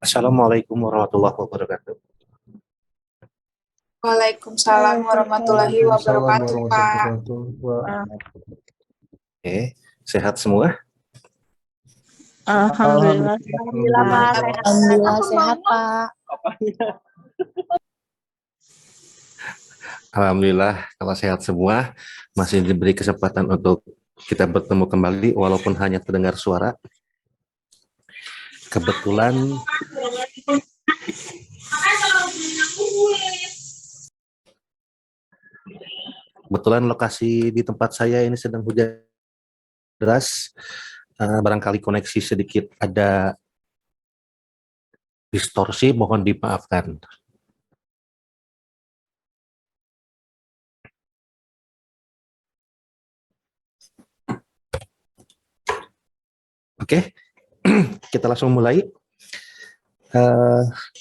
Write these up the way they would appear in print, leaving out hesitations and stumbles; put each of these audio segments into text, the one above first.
Assalamualaikum warahmatullahi wabarakatuh. Waalaikumsalam warahmatullahi Waalaikumsalam wabarakatuh, warahmatullahi Pak. wabarakatuh, Pak. Oke, sehat semua? Alhamdulillah. Alhamdulillah, Pak. Sehat. Alhamdulillah sehat, Pak. Alhamdulillah kalau sehat semua, masih diberi kesempatan untuk kita bertemu kembali walaupun hanya terdengar suara. Kebetulan lokasi di tempat saya ini sedang hujan deras. Barangkali koneksi sedikit ada distorsi, mohon dimaafkan. Oke, kita langsung mulai.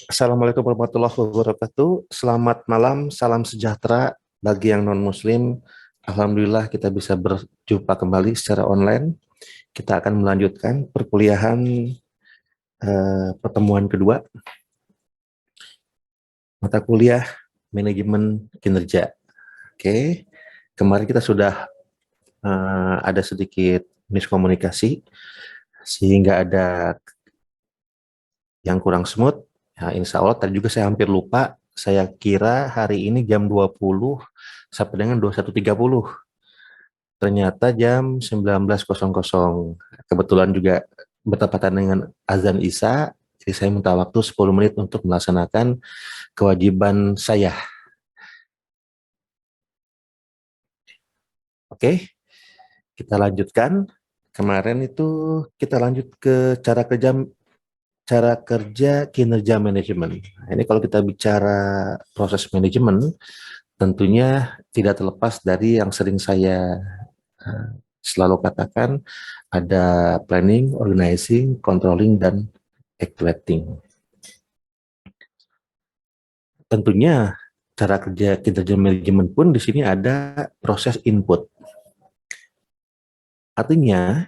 Assalamualaikum warahmatullahi wabarakatuh. Selamat malam, salam sejahtera bagi yang non-muslim. Alhamdulillah kita bisa berjumpa kembali secara online. Kita akan melanjutkan perkuliahan pertemuan kedua. Mata kuliah manajemen kinerja. Oke, kemarin kita sudah ada sedikit miskomunikasi sehingga ada yang kurang smooth. Ya, insya Allah tadi juga saya hampir lupa. Saya kira hari ini jam 20 sampai dengan 21.30. Ternyata jam 19.00. Kebetulan juga bertepatan dengan azan Isya. Jadi saya minta waktu 10 menit untuk melaksanakan kewajiban saya. Oke, kita lanjutkan. Kemarin itu kita lanjut ke cara kerja kinerja manajemen. Nah, ini kalau kita bicara proses manajemen, tentunya tidak terlepas dari yang sering saya selalu katakan, ada planning, organizing, controlling, dan actuating. Tentunya cara kerja kinerja manajemen pun di sini ada proses input. Artinya,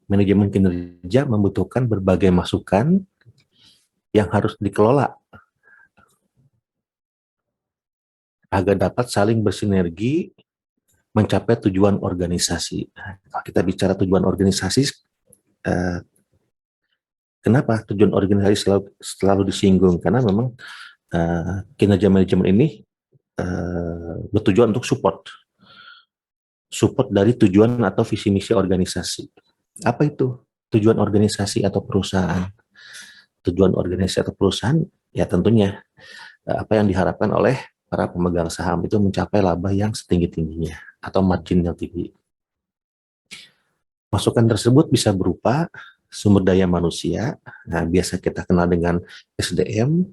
manajemen kinerja membutuhkan berbagai masukan yang harus dikelola agar dapat saling bersinergi mencapai tujuan organisasi. Kalau kita bicara tujuan organisasi, kenapa tujuan organisasi selalu disinggung? Karena memang kinerja manajemen ini bertujuan untuk support dari tujuan atau visi misi organisasi. Apa itu tujuan organisasi atau perusahaan? Tujuan organisasi atau perusahaan ya tentunya apa yang diharapkan oleh para pemegang saham itu mencapai laba yang setinggi-tingginya atau margin yang tinggi. Masukan tersebut bisa berupa sumber daya manusia. Nah, biasa kita kenal dengan SDM.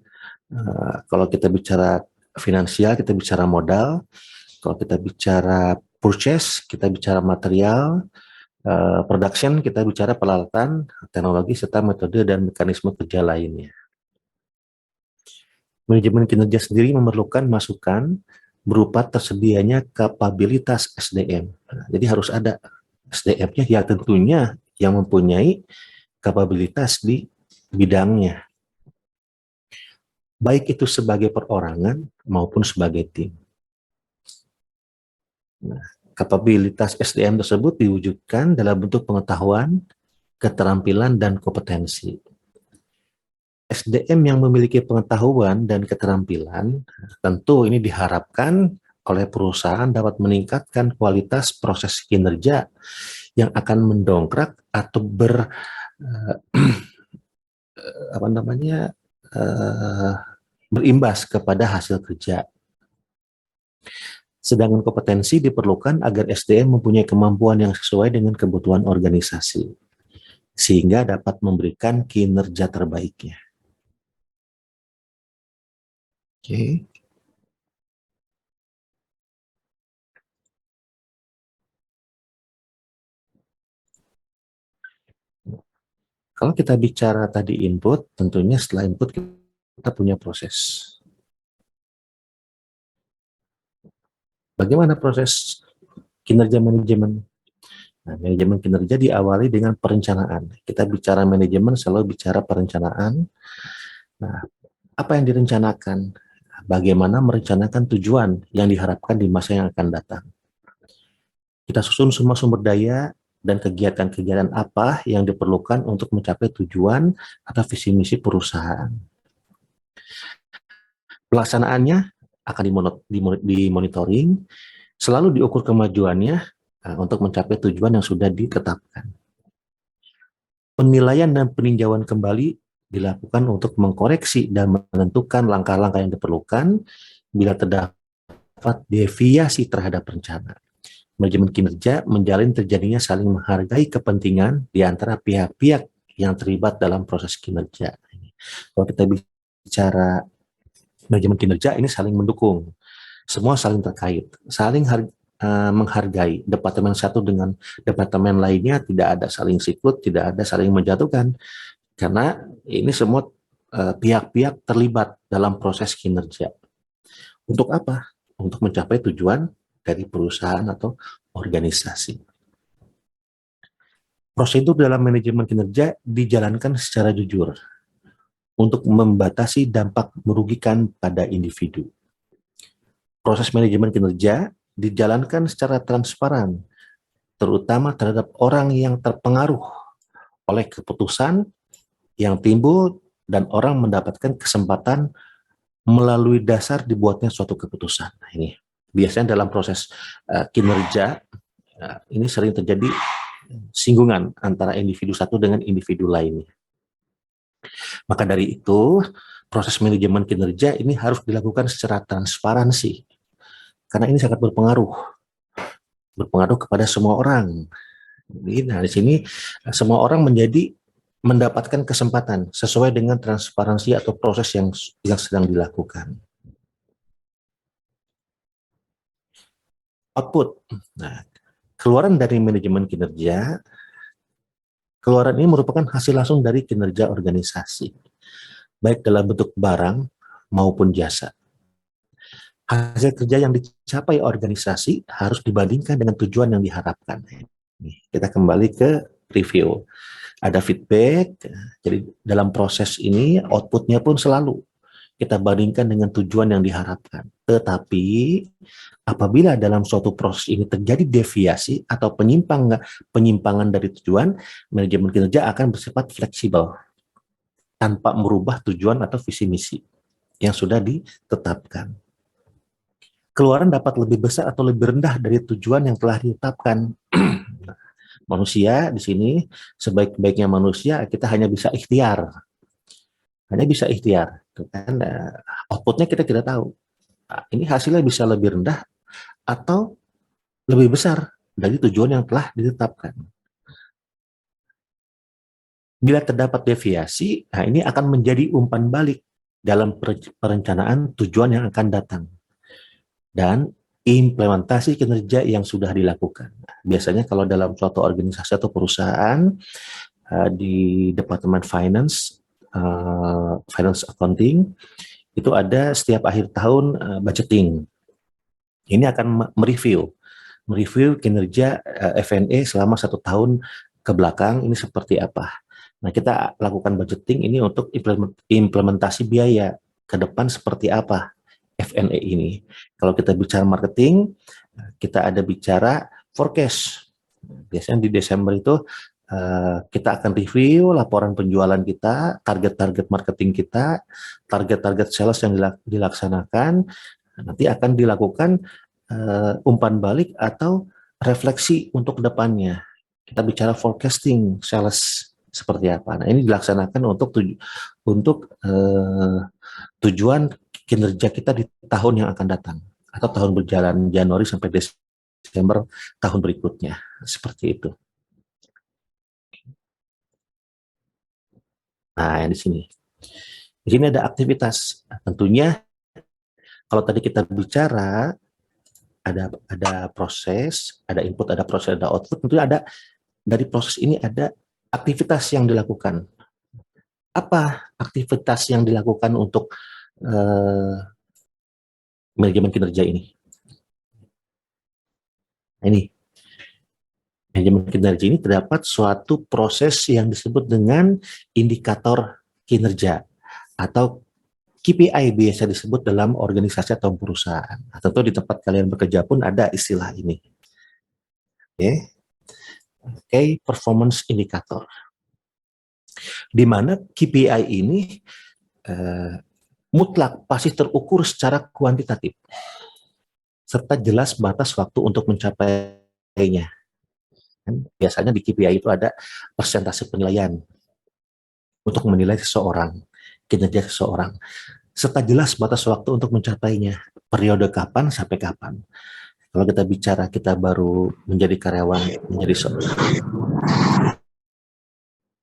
Kalau kita bicara finansial, kita bicara modal. Kalau kita bicara purchase, kita bicara material. Production, kita bicara peralatan, teknologi, serta metode dan mekanisme kerja lainnya. Manajemen kinerja sendiri memerlukan masukan berupa tersedianya kapabilitas SDM. Nah, jadi harus ada SDM-nya ya tentunya yang mempunyai kapabilitas di bidangnya. Baik itu sebagai perorangan maupun sebagai tim. Nah, kapabilitas SDM tersebut diwujudkan dalam bentuk pengetahuan, keterampilan, dan kompetensi. SDM yang memiliki pengetahuan dan keterampilan, tentu ini diharapkan oleh perusahaan dapat meningkatkan kualitas proses kinerja yang akan mendongkrak atau berimbas kepada hasil kerja. Sedangkan kompetensi diperlukan agar SDM mempunyai kemampuan yang sesuai dengan kebutuhan organisasi, sehingga dapat memberikan kinerja terbaiknya. Oke. Kalau kita bicara tadi input, tentunya setelah input kita punya proses. Bagaimana proses kinerja manajemen? Nah, manajemen kinerja diawali dengan perencanaan. Kita bicara manajemen selalu bicara perencanaan. Nah, apa yang direncanakan? Bagaimana merencanakan tujuan yang diharapkan di masa yang akan datang? Kita susun semua sumber daya dan kegiatan-kegiatan apa yang diperlukan untuk mencapai tujuan atau visi misi perusahaan. Pelaksanaannya akan dimonitoring, selalu diukur kemajuannya untuk mencapai tujuan yang sudah ditetapkan. Penilaian dan peninjauan kembali dilakukan untuk mengkoreksi dan menentukan langkah-langkah yang diperlukan bila terdapat deviasi terhadap rencana. Manajemen kinerja menjalin terjadinya saling menghargai kepentingan di antara pihak-pihak yang terlibat dalam proses kinerja. Kalau kita bicara manajemen kinerja, ini saling mendukung, semua saling terkait, saling menghargai. Departemen satu dengan departemen lainnya tidak ada saling sikut, tidak ada saling menjatuhkan, karena ini semua pihak-pihak terlibat dalam proses kinerja. Untuk apa? Untuk mencapai tujuan dari perusahaan atau organisasi. Prosedur dalam manajemen kinerja dijalankan secara jujur untuk membatasi dampak merugikan pada individu. Proses manajemen kinerja dijalankan secara transparan, terutama terhadap orang yang terpengaruh oleh keputusan yang timbul dan orang mendapatkan kesempatan melalui dasar dibuatnya suatu keputusan. Nah, ini biasanya dalam proses kinerja ini sering terjadi singgungan antara individu satu dengan individu lainnya. Maka dari itu, proses manajemen kinerja ini harus dilakukan secara transparansi, karena ini sangat berpengaruh kepada semua orang. Nah, di sini semua orang mendapatkan kesempatan sesuai dengan transparansi atau proses yang sedang dilakukan. Output. Nah, keluaran dari manajemen kinerja, keluaran ini merupakan hasil langsung dari kinerja organisasi, baik dalam bentuk barang maupun jasa. Hasil kerja yang dicapai organisasi harus dibandingkan dengan tujuan yang diharapkan. Kita kembali ke review. Ada feedback, jadi dalam proses ini outputnya pun selalu kita bandingkan dengan tujuan yang diharapkan. Tetapi apabila dalam suatu proses ini terjadi deviasi atau penyimpangan dari tujuan, manajemen kinerja akan bersifat fleksibel tanpa merubah tujuan atau visi misi yang sudah ditetapkan. Keluaran dapat lebih besar atau lebih rendah dari tujuan yang telah ditetapkan. Manusia di sini, sebaik-baiknya manusia, kita hanya bisa ikhtiar. Dan outputnya kita tidak tahu. Nah, ini hasilnya bisa lebih rendah atau lebih besar dari tujuan yang telah ditetapkan. Bila terdapat deviasi, nah ini akan menjadi umpan balik dalam perencanaan tujuan yang akan datang dan implementasi kinerja yang sudah dilakukan. Biasanya kalau dalam suatu organisasi atau perusahaan di Departemen Finance, Finance Accounting, itu ada setiap akhir tahun budgeting. Ini akan mereview kinerja F&E selama 1 tahun ke belakang, ini seperti apa. Nah, kita lakukan budgeting ini untuk implementasi biaya ke depan seperti apa F&E ini. Kalau kita bicara marketing, kita ada bicara forecast. Biasanya di Desember itu kita akan review laporan penjualan kita, target-target marketing kita, target-target sales yang dilaksanakan. Nanti akan dilakukan umpan balik atau refleksi untuk depannya. Kita bicara forecasting sales seperti apa. Nah, ini dilaksanakan untuk tujuan kinerja kita di tahun yang akan datang atau tahun berjalan Januari sampai Desember tahun berikutnya, seperti itu. Nah, di sini ada aktivitas. Nah, tentunya kalau tadi kita bicara ada proses, ada input, ada proses, ada output. Tentunya ada dari proses ini ada aktivitas yang dilakukan. Apa aktivitas yang dilakukan untuk manajemen kinerja ini? Nah, ini manajemen kinerja ini terdapat suatu proses yang disebut dengan indikator kinerja atau KPI biasa disebut dalam organisasi atau perusahaan. Nah, tentu di tempat kalian bekerja pun ada istilah ini. Oke, performance indicator. Di mana KPI ini mutlak pasti terukur secara kuantitatif, serta jelas batas waktu untuk mencapainya. Biasanya di KPI itu ada persentase penilaian untuk menilai seseorang, kinerja seseorang, serta jelas batas waktu untuk mencapainya, periode kapan sampai kapan. Kalau kita bicara kita baru menjadi karyawan,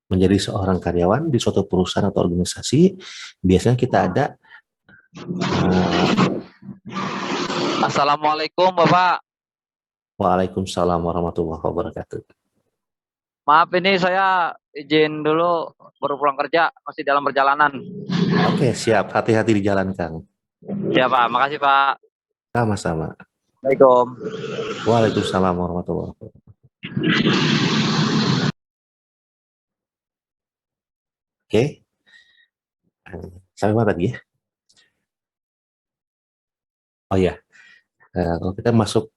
menjadi seorang karyawan di suatu perusahaan atau organisasi, biasanya kita ada Assalamualaikum Bapak. Waalaikumsalam warahmatullahi wabarakatuh. Maaf ini saya izin dulu baru pulang kerja, masih dalam perjalanan. Oke, siap. Hati-hati di jalan, Kang. Ya Pak, makasih Pak. Sama-sama. Assalamualaikum. Waalaikumsalam warahmatullahi wabarakatuh. Oke. Sampai mana tadi ya? Oh ya, kalau kita masuk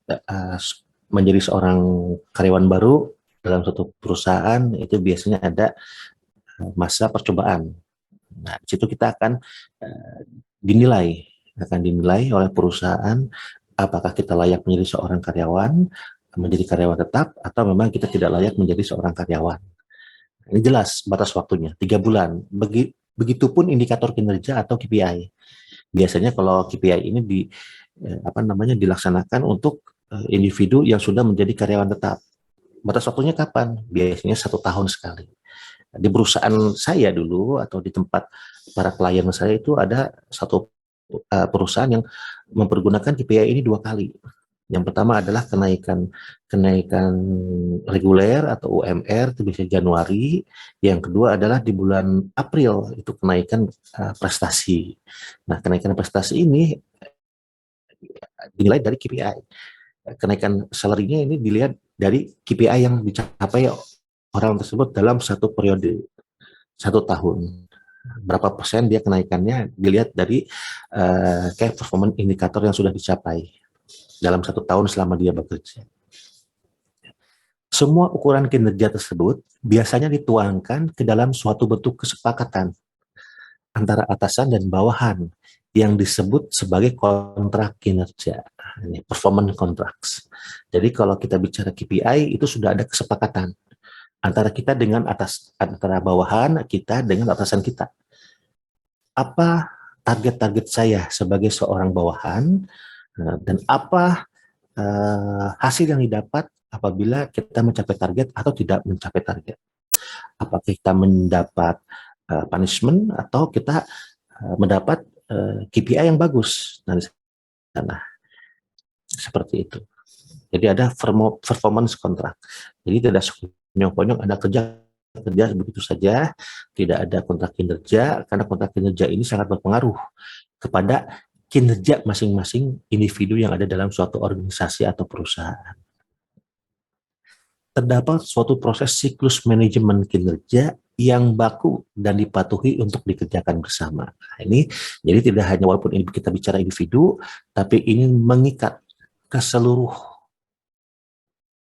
menjadi seorang karyawan baru dalam suatu perusahaan, itu biasanya ada masa percobaan. Nah, di situ kita akan dinilai oleh perusahaan apakah kita layak menjadi seorang karyawan, menjadi karyawan tetap, atau memang kita tidak layak menjadi seorang karyawan. Ini jelas batas waktunya, 3 bulan. Begitupun indikator kinerja atau KPI. Biasanya kalau KPI ini dilaksanakan untuk individu yang sudah menjadi karyawan tetap. Batas waktunya kapan? Biasanya 1 tahun sekali. Di perusahaan saya dulu atau di tempat para klien saya itu ada satu perusahaan yang mempergunakan KPI ini 2 kali. Yang pertama adalah kenaikan reguler atau UMR itu bisa Januari. Yang kedua adalah di bulan April itu kenaikan prestasi. Nah, kenaikan prestasi ini dinilai dari KPI. Kenaikan salary-nya ini dilihat dari KPI yang dicapai orang tersebut dalam satu periode, 1 tahun. Berapa persen dia kenaikannya dilihat dari performance indikator yang sudah dicapai dalam 1 tahun selama dia bekerja. Semua ukuran kinerja tersebut biasanya dituangkan ke dalam suatu bentuk kesepakatan antara atasan dan bawahan yang disebut sebagai kontrak kinerja, performance contracts. Jadi kalau kita bicara KPI itu sudah ada kesepakatan antara kita dengan antara bawahan kita dengan atasan kita. Apa target-target saya sebagai seorang bawahan dan apa hasil yang didapat apabila kita mencapai target atau tidak mencapai target. Apakah kita mendapat punishment atau kita mendapat KPI yang bagus. Nah, di sana seperti itu. Jadi ada performance contract. Jadi tidak sekonyong-konyong ada kerja begitu saja, tidak ada kontrak kinerja, karena kontrak kinerja ini sangat berpengaruh kepada kinerja masing-masing individu yang ada dalam suatu organisasi atau perusahaan. Terdapat suatu proses siklus manajemen kinerja yang baku dan dipatuhi untuk dikerjakan bersama. Nah, ini jadi tidak hanya walaupun ini kita bicara individu, tapi ini mengikat ke seluruh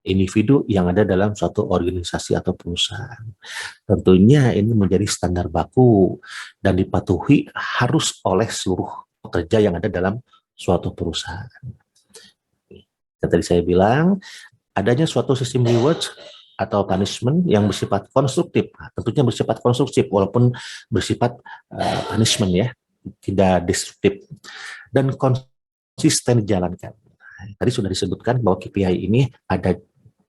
individu yang ada dalam suatu organisasi atau perusahaan. Tentunya ini menjadi standar baku dan dipatuhi harus oleh seluruh pekerja yang ada dalam suatu perusahaan. Yang tadi saya bilang, adanya suatu sistem reward atau punishment yang bersifat konstruktif. Tentunya bersifat konstruktif walaupun bersifat punishment ya, tidak destruktif. Dan konsisten dijalankan. Tadi sudah disebutkan bahwa KPI ini ada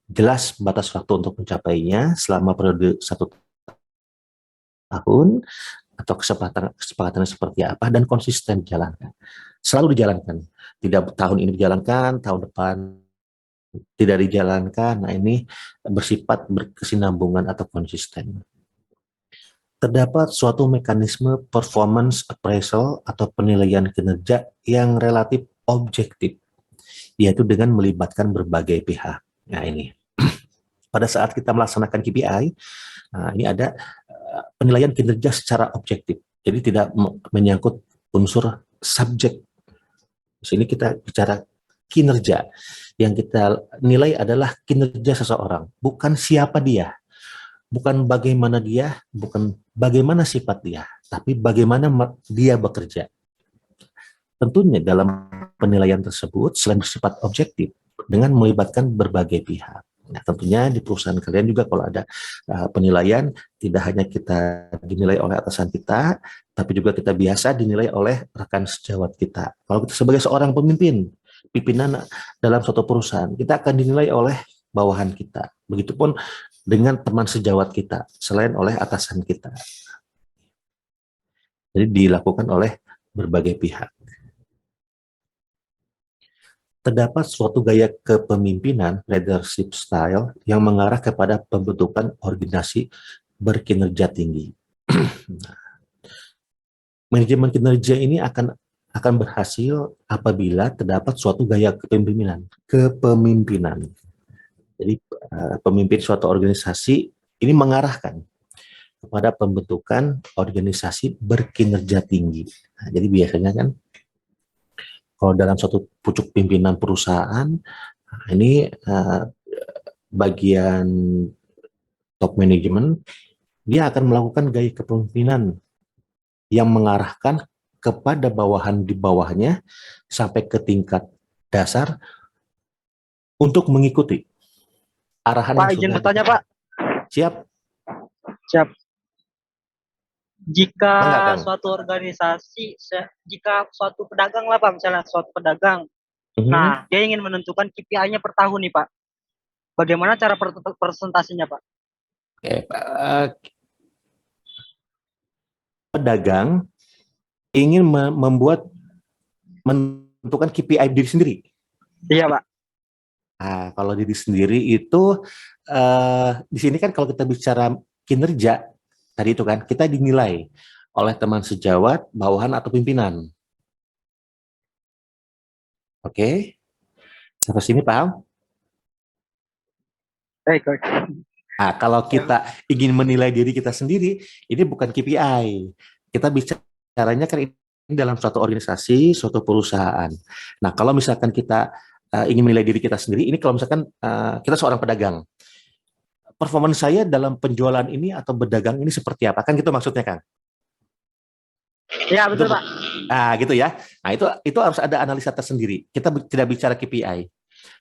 jelas batas waktu untuk mencapainya selama periode 1 tahun atau kesepakatannya seperti apa dan konsisten dijalankan. Selalu dijalankan. Tidak tahun ini dijalankan, tahun depan tidak dijalankan. Nah, ini bersifat berkesinambungan atau konsisten. Terdapat suatu mekanisme performance appraisal atau penilaian kinerja yang relatif objektif, yaitu dengan melibatkan berbagai pihak. Nah, ini pada saat kita melaksanakan KPI, nah, ini ada penilaian kinerja secara objektif. Jadi tidak menyangkut unsur subjek. Di sini kita bicara kinerja. Yang kita nilai adalah kinerja seseorang, bukan siapa dia, bukan bagaimana dia, bukan bagaimana sifat dia, tapi bagaimana dia bekerja. Tentunya dalam penilaian tersebut selain bersifat objektif dengan melibatkan berbagai pihak. Nah, tentunya di perusahaan kalian juga kalau ada penilaian, tidak hanya kita dinilai oleh atasan kita, tapi juga kita biasa dinilai oleh rekan sejawat kita. Kalau kita sebagai seorang pimpinan dalam suatu perusahaan, kita akan dinilai oleh bawahan kita. Begitupun dengan teman sejawat kita, selain oleh atasan kita. Jadi dilakukan oleh berbagai pihak. Terdapat suatu gaya kepemimpinan, leadership style, yang mengarah kepada pembentukan organisasi berkinerja tinggi. Manajemen kinerja ini akan berhasil apabila terdapat suatu gaya kepemimpinan. Jadi pemimpin suatu organisasi ini mengarahkan kepada pembentukan organisasi berkinerja tinggi. Nah, jadi biasanya kan kalau dalam suatu pucuk pimpinan perusahaan, ini bagian top management, dia akan melakukan gaya kepemimpinan yang mengarahkan kepada bawahan di bawahnya sampai ke tingkat dasar untuk mengikuti arahan Pak, yang izin sudah bertanya, diberikan. Pak. Siap. Siap. Jika Enggak, Kang. suatu organisasi, jika suatu pedagang lah Pak, misalnya suatu pedagang, nah dia ingin menentukan KPI-nya per tahun nih Pak. Bagaimana cara presentasinya Pak? Oke, pedagang ingin menentukan KPI diri sendiri. Iya Pak. Nah, kalau diri sendiri itu di sini kan kalau kita bicara kinerja tadi itu kan kita dinilai oleh teman sejawat, bawahan atau pimpinan. Oke, sampai sini paham? Baik. Nah, kalau kita ingin menilai diri kita sendiri, ini bukan KPI. Kita bicaranya kan ini dalam suatu organisasi, suatu perusahaan. Nah, kalau misalkan kita ingin menilai diri kita sendiri, ini kalau misalkan kita seorang pedagang, performance saya dalam penjualan ini atau berdagang ini seperti apa? Kan gitu maksudnya, Kang? Iya betul Pak. Nah, gitu ya. Nah, itu harus ada analisa tersendiri. Kita tidak bicara KPI.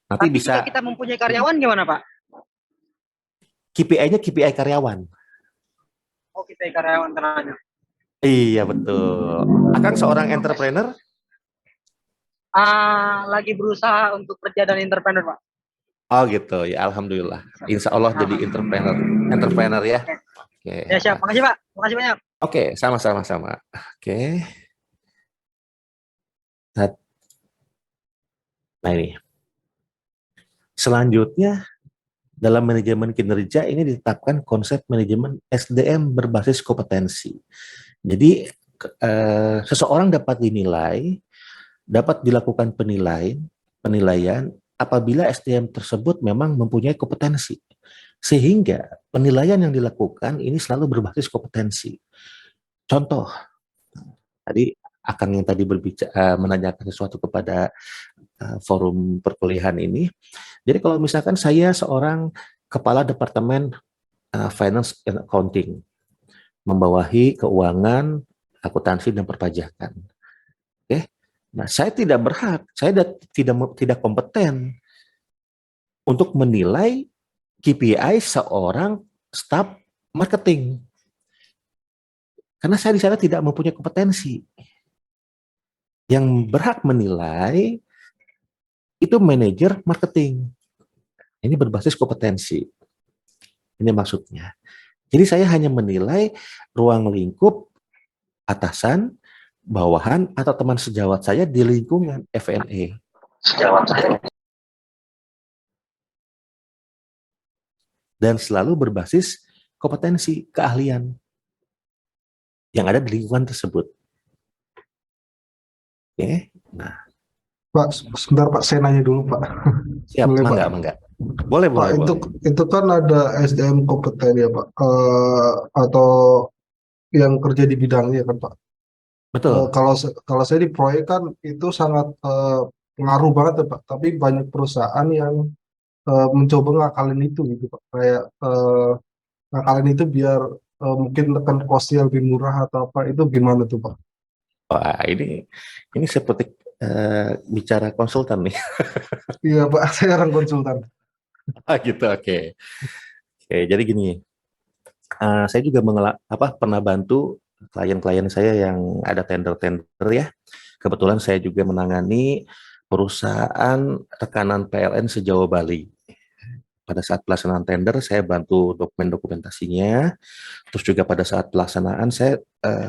Nanti Tapi bisa jika kita mempunyai karyawan gimana Pak? KPI-nya KPI karyawan. Oh, kita karyawan tenangnya. Iya, betul. Akang seorang entrepreneur? Lagi berusaha untuk kerja dan entrepreneur Pak. Oh gitu ya, alhamdulillah. Insya Allah jadi entrepreneur ya. Oke. Ya siap, makasih Pak, makasih banyak. Oke, sama-sama. Oke. Nah ini. Selanjutnya dalam manajemen kinerja ini ditetapkan konsep manajemen SDM berbasis kompetensi. Jadi seseorang dapat dinilai, dapat dilakukan penilaian apabila SDM tersebut memang mempunyai kompetensi. Sehingga penilaian yang dilakukan ini selalu berbasis kompetensi. Contoh, tadi Akang yang tadi berbicara menanyakan sesuatu kepada forum perkuliahan ini. Jadi kalau misalkan saya seorang kepala departemen finance and accounting, membawahi keuangan, akuntansi dan perpajakan. Oke. Nah, saya tidak berhak, saya tidak kompeten untuk menilai KPI seorang staf marketing. Karena saya di sana tidak mempunyai kompetensi. Yang berhak menilai itu manajer marketing. Ini berbasis kompetensi. Ini maksudnya. Jadi saya hanya menilai ruang lingkup atasan, bawahan, atau teman sejawat saya di lingkungan FNE. Sejawat saya. Dan selalu berbasis kompetensi, keahlian yang ada di lingkungan tersebut. Oke, nah. Pak, sebentar Pak, saya nanya dulu Pak. Siap, Boleh, mangga. Boleh, Pak, boleh. itu kan ada SDM kompeten ya Pak, atau yang kerja di bidangnya kan Pak. Betul. Kalau saya di proyek kan itu sangat pengaruh banget ya Pak. Tapi banyak perusahaan yang mencoba ngakalin itu gitu Pak. Kayak ngakalin itu biar mungkin tekan cost-nya lebih murah atau apa. Itu gimana tuh Pak? Wah, ini seperti bicara konsultan nih. Iya Pak, saya orang konsultan. Ah, gitu, oke. Oke, jadi gini, saya juga pernah bantu klien-klien saya yang ada tender-tender ya. Kebetulan saya juga menangani perusahaan rekanan PLN se-Jawa Bali. Pada saat pelaksanaan tender, saya bantu dokumentasinya. Terus juga pada saat pelaksanaan, saya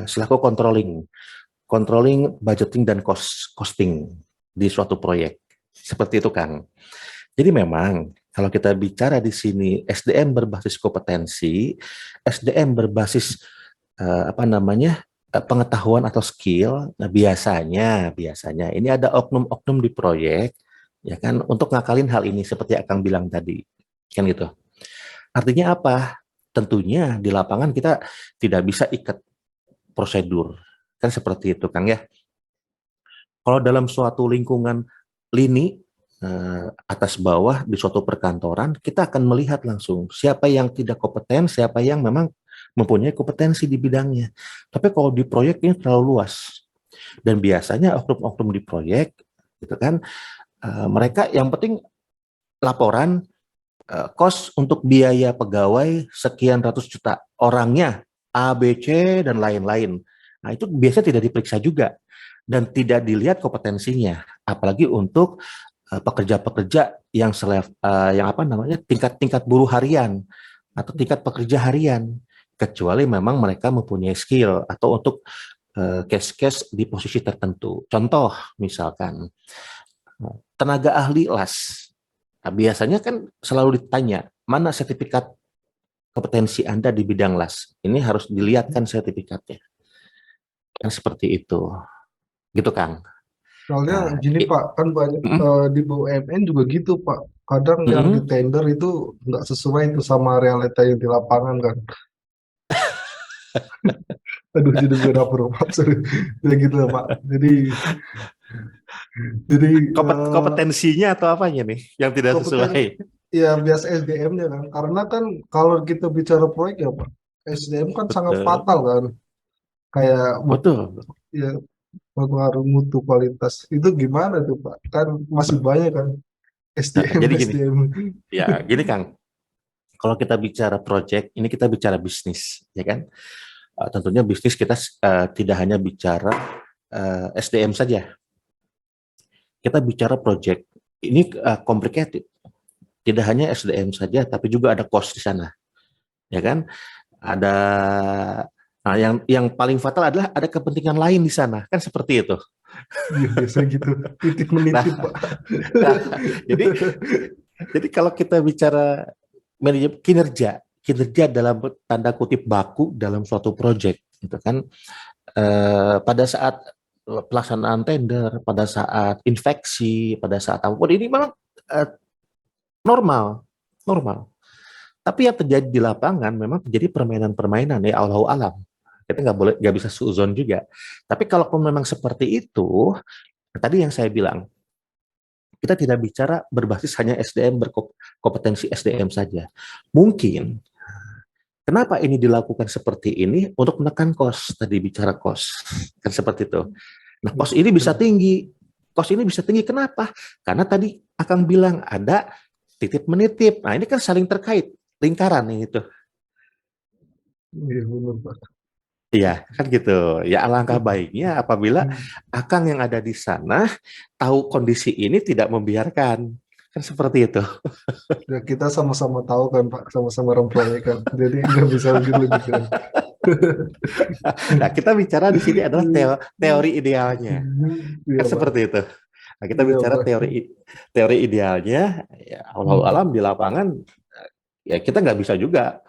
selaku controlling budgeting dan costing di suatu proyek. Seperti itu, Kang. Jadi memang kalau kita bicara di sini SDM berbasis kompetensi, SDM berbasis pengetahuan atau skill, nah biasanya ini ada oknum-oknum di proyek ya kan untuk ngakalin hal ini seperti Akang bilang tadi. Kan gitu. Artinya apa? Tentunya di lapangan kita tidak bisa ikat prosedur. Kan seperti itu, Kang ya. Kalau dalam suatu lingkungan lini atas bawah di suatu perkantoran, kita akan melihat langsung siapa yang tidak kompeten, siapa yang memang mempunyai kompetensi di bidangnya. Tapi kalau di proyek ini terlalu luas. Dan biasanya oknum-oknum di proyek, gitu kan, mereka yang penting laporan kos untuk biaya pegawai sekian ratus juta, orangnya A, B, C, dan lain-lain. Nah itu biasanya tidak diperiksa juga. Dan tidak dilihat kompetensinya. Apalagi untuk pekerja-pekerja yang tingkat-tingkat buruh harian atau tingkat pekerja harian, kecuali memang mereka mempunyai skill atau untuk case-case di posisi tertentu. Contoh misalkan tenaga ahli las. Nah, biasanya kan selalu ditanya mana sertifikat kompetensi Anda di bidang las. Ini harus dilihatkan sertifikatnya. Kan seperti itu, gitu Kang. Soalnya gini Pak, kan banyak di BUMN juga gitu Pak. Kadang yang di tender itu nggak sesuai itu sama realita yang di lapangan kan. Aduh, jadi gue dapur Pak. Ya gitu lah Pak. Jadi kompetensinya atau apanya nih yang tidak sesuai? Ya biasa SDM-nya kan. Karena kan kalau kita bicara proyek ya Pak, SDM kan sangat fatal kan. Kayak betul. Ya pengaruh mutu kualitas. Itu gimana tuh Pak? Kan masih banyak kan SDM. Jadi gini. SDM. Ya, gini Kang. Kalau kita bicara proyek, ini kita bicara bisnis, ya kan? Tentunya bisnis kita tidak hanya bicara SDM saja. Kita bicara project, ini complicated. Tidak hanya SDM saja, tapi juga ada cost di sana, ya kan? Ada, nah yang paling fatal adalah ada kepentingan lain di sana, kan seperti itu. Iya biasa gitu, titik menitip Pak. Jadi kalau kita bicara manajemen kinerja dalam tanda kutip baku dalam suatu project, gitu kan? Pada saat pelaksanaan tender, pada saat infeksi, pada saat apapun ini memang normal. Tapi yang terjadi di lapangan memang terjadi permainan-permainan ya Allahu alam. Kita nggak bisa suzon juga. Tapi kalaupun memang seperti itu, tadi yang saya bilang, kita tidak bicara berbasis hanya SDM berkompetensi SDM saja. Mungkin kenapa ini dilakukan seperti ini untuk menekan cost, tadi bicara cost, kan seperti itu. Nah, cost ini bisa tinggi. Kenapa? Karena tadi Akang bilang ada titip menitip. Nah, ini kan saling terkait, lingkaran itu. Iya benar Pak. Iya, kan gitu. Ya alangkah baiknya apabila Akang yang ada di sana tahu kondisi ini tidak membiarkan. Kan seperti itu. Ya, kita sama-sama tahu kan Pak, sama-sama orang proyek kan. Jadi nggak bisa gitu kan. Nah, kita bicara di sini adalah teori idealnya. Kan seperti itu. Nah, kita bicara teori idealnya, ya Allahu alam di lapangan, ya kita nggak bisa juga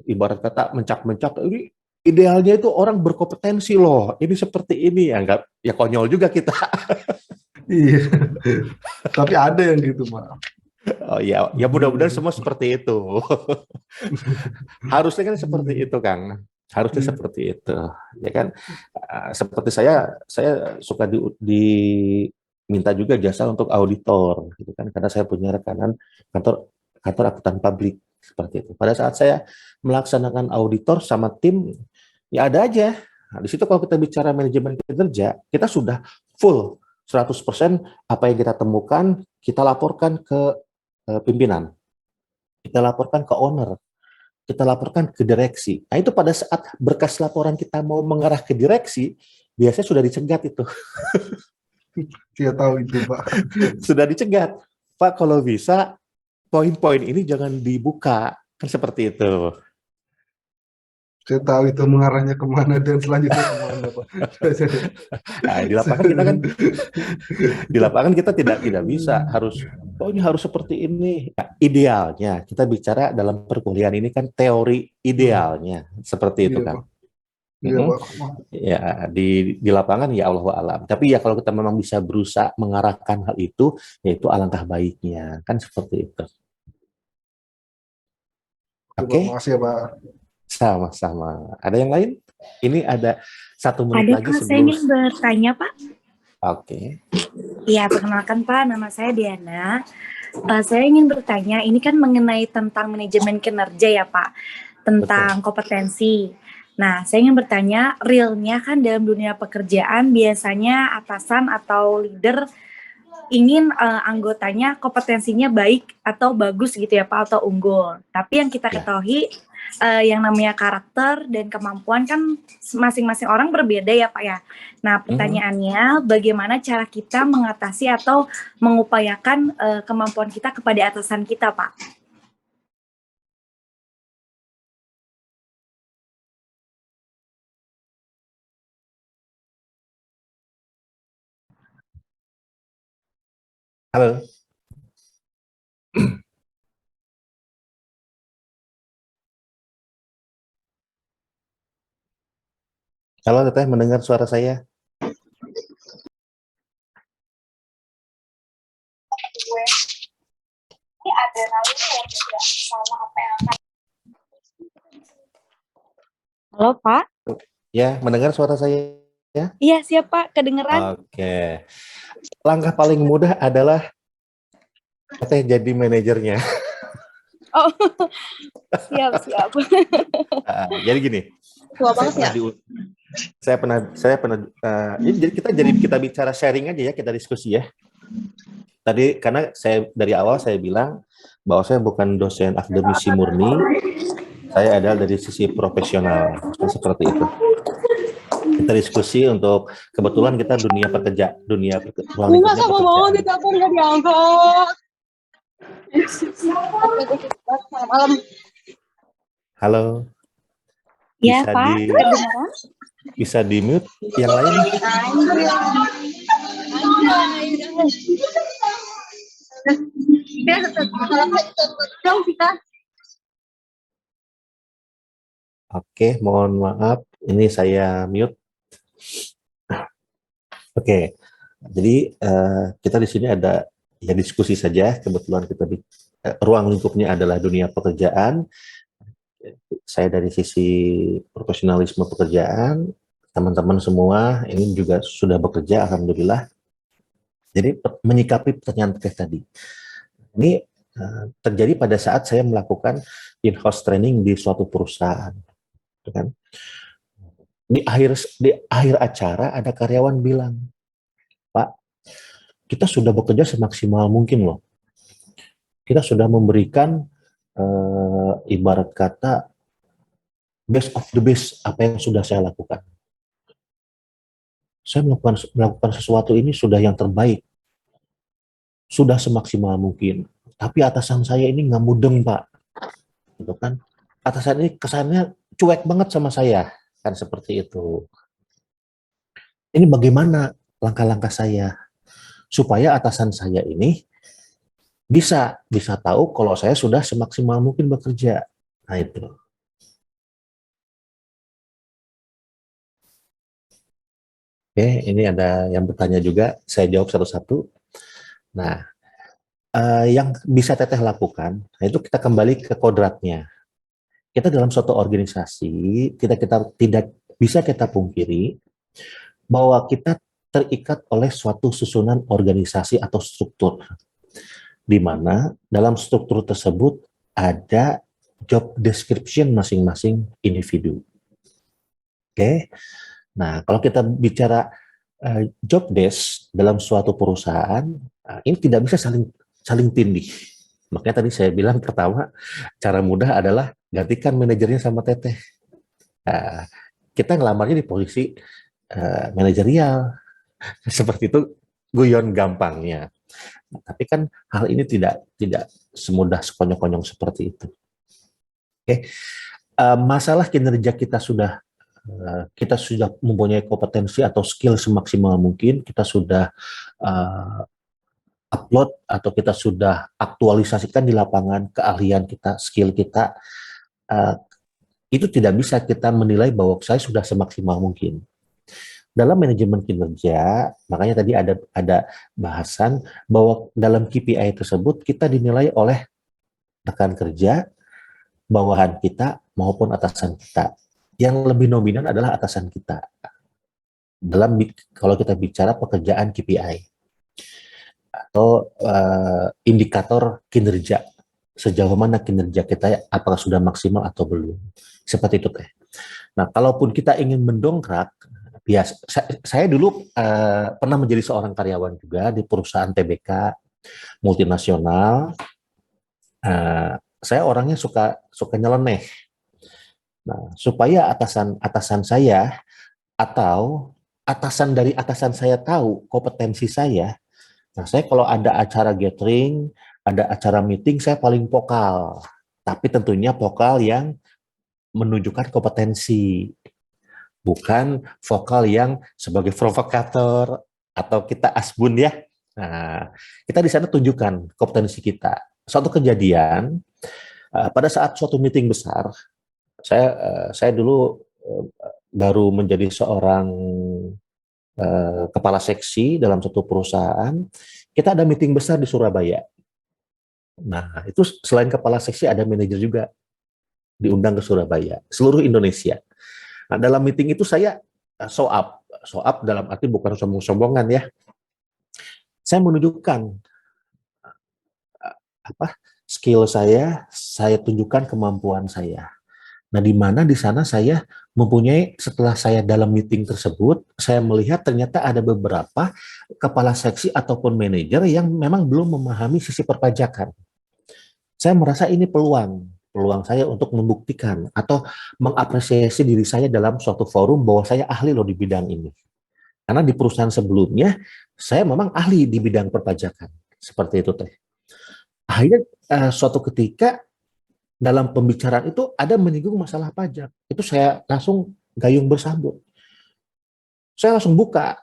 ibarat kata mencak-mencak ini idealnya itu orang berkompetensi loh. Ini seperti ini ya nggak, ya konyol juga kita. Iya. Tapi ada yang gitu Pak. Oh ya mudah-mudahan semua seperti itu. Harusnya kan seperti itu Kang. Harusnya seperti itu, ya kan? Seperti saya suka diminta juga jasa untuk auditor, gitu kan? Karena saya punya rekanan kantor kantor akuntan publik seperti itu. Pada saat saya melaksanakan auditor sama tim, ya ada aja. Nah, di situ kalau kita bicara manajemen kinerja, kita sudah full 100% apa yang kita temukan, kita laporkan ke pimpinan, kita laporkan ke owner, kita laporkan ke direksi. Nah, itu pada saat berkas laporan kita mau mengarah ke direksi, biasanya sudah dicegat itu. Saya tahu itu, Pak. Sudah dicegat. Pak, kalau bisa, poin-poin ini jangan dibuka. Kan seperti itu. Saya tahu itu mengarahnya kemana dan selanjutnya kemana, Pak. Nah, di lapangan kita tidak bisa ini harus seperti ini. Nah, idealnya kita bicara dalam perkuliahan ini kan teori idealnya seperti itu Iya, kan. Pak. Iya, Pak. Ya, di lapangan ya Allah alam. Tapi ya kalau kita memang bisa berusaha mengarahkan hal itu, yaitu alangkah baiknya. Kan seperti itu. Oke, Makasih ya, Pak. sama-sama. Ada yang lain? Ini ada 1 menit Ada lagi Pak, saya sebelum. ingin bertanya Pak. Oke. Iya, perkenalkan Pak, nama saya Diana. Saya ingin bertanya, ini kan mengenai tentang manajemen kinerja ya Pak, tentang kompetensi. Nah, saya ingin bertanya, realnya kan dalam dunia pekerjaan biasanya atasan atau leader ingin anggotanya kompetensinya baik atau bagus gitu ya Pak, atau unggul. Tapi yang kita ketahui yang namanya karakter dan kemampuan kan masing-masing orang berbeda ya Pak ya. Nah, pertanyaannya bagaimana cara kita mengatasi atau mengupayakan kemampuan kita kepada atasan kita Pak? Halo. Halo, Teteh, mendengar suara saya? Ini adrenalin ya juga sama apa yang akan. Halo Pak? Ya, mendengar suara saya? Iya siap Pak, kedengeran. Oke. Langkah paling mudah adalah Teteh jadi manajernya. Oh, siap. Jadi gini. Tua banget ya? Saya pernah jadi kita bicara sharing aja ya, kita diskusi ya. Tadi karena dari awal saya bilang bahwa saya bukan dosen akademisi murni, saya adalah dari sisi profesional, seperti itu. Kita diskusi untuk kebetulan kita dunia ruang lingkupnya pekerjaan. Nggak diangkat. Malam. Halo. Ya Bisa Pak, kedengeran? Bisa di mute yang lain. Oke, mohon maaf, ini saya mute. Oke, jadi kita di sini ada ya diskusi saja. Kebetulan kita ruang lingkupnya adalah dunia pekerjaan. Saya dari sisi profesionalisme pekerjaan, teman-teman semua ini juga sudah bekerja, alhamdulillah. Jadi menyikapi pertanyaan tadi. Ini terjadi pada saat saya melakukan in-house training di suatu perusahaan. Kan? Di akhir acara ada karyawan bilang, Pak, kita sudah bekerja semaksimal mungkin loh. Kita sudah memberikan ibarat kata best of the best apa yang sudah saya lakukan. Saya melakukan sesuatu ini sudah yang terbaik, sudah semaksimal mungkin. Tapi atasan saya ini nggak mudeng Pak, gitu kan? Atasan ini kesannya cuek banget sama saya, kan seperti itu. Ini bagaimana langkah-langkah saya supaya atasan saya ini bisa tahu kalau saya sudah semaksimal mungkin bekerja. Nah itu. Oke, ini ada yang bertanya juga, saya jawab satu-satu. Nah, yang bisa Teteh lakukan, nah itu kita kembali ke kodratnya. kita dalam suatu organisasi, kita tidak bisa kita pungkiri bahwa kita terikat oleh suatu susunan organisasi atau struktur, di mana dalam struktur tersebut ada job description masing-masing individu. Oke, nah kalau kita bicara job desk dalam suatu perusahaan, ini tidak bisa saling tindih. Makanya tadi saya bilang pertama, cara mudah adalah gantikan manajernya sama teteh. Kita ngelamarnya di posisi manajerial, seperti itu guyon gampangnya. Tapi kan hal ini tidak semudah sekonyong-konyong seperti itu. Oke, masalah kinerja kita sudah mempunyai kompetensi atau skill semaksimal mungkin, kita sudah upload atau kita sudah aktualisasikan di lapangan keahlian kita, skill kita, itu tidak bisa kita menilai bahwa saya sudah semaksimal mungkin. Dalam manajemen kinerja, makanya tadi ada bahasan bahwa dalam KPI tersebut kita dinilai oleh rekan kerja, bawahan kita maupun atasan kita. Yang lebih dominan adalah atasan kita. Kalau kita bicara pekerjaan KPI atau indikator kinerja, sejauh mana kinerja kita, apakah sudah maksimal atau belum, seperti itu teh. Nah, kalaupun kita ingin mendongkrak, saya dulu pernah menjadi seorang karyawan juga di perusahaan TBK multinasional. Saya orangnya suka nyeleneh. Nah, supaya atasan saya atau atasan dari atasan saya tahu kompetensi saya. Nah, saya kalau ada acara gathering, ada acara meeting, saya paling vokal. Tapi tentunya vokal yang menunjukkan kompetensi. Bukan vokal yang sebagai provokator atau kita asbun ya. Nah, kita di sana tunjukkan kompetensi kita. Suatu kejadian pada saat suatu meeting besar, saya dulu baru menjadi seorang kepala seksi dalam satu perusahaan. Kita ada meeting besar di Surabaya. Nah, itu selain kepala seksi ada manajer juga diundang ke Surabaya, seluruh Indonesia. Nah, dalam meeting itu saya show up dalam arti bukan sombong-sombongan ya. Saya menunjukkan skill saya tunjukkan kemampuan saya. Nah, di mana di sana saya mempunyai, setelah saya dalam meeting tersebut, saya melihat ternyata ada beberapa kepala seksi ataupun manajer yang memang belum memahami sisi perpajakan. Saya merasa ini peluang saya untuk membuktikan atau mengapresiasi diri saya dalam suatu forum bahwa saya ahli loh di bidang ini. Karena di perusahaan sebelumnya, saya memang ahli di bidang perpajakan. Seperti itu teh. Akhirnya suatu ketika dalam pembicaraan itu ada menyinggung masalah pajak. Itu saya langsung gayung bersambut. Saya langsung buka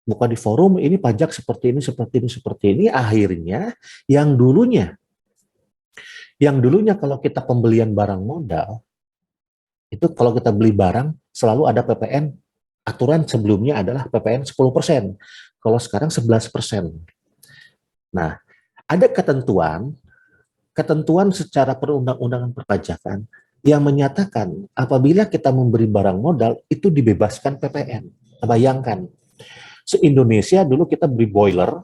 di forum, ini pajak seperti ini. Akhirnya yang dulunya kalau kita pembelian barang modal, itu kalau kita beli barang selalu ada PPN, aturan sebelumnya adalah PPN 10%, kalau sekarang 11%. Nah, ada ketentuan secara perundang-undangan perpajakan yang menyatakan apabila kita memberi barang modal itu dibebaskan PPN. Bayangkan, se-Indonesia dulu kita beli boiler,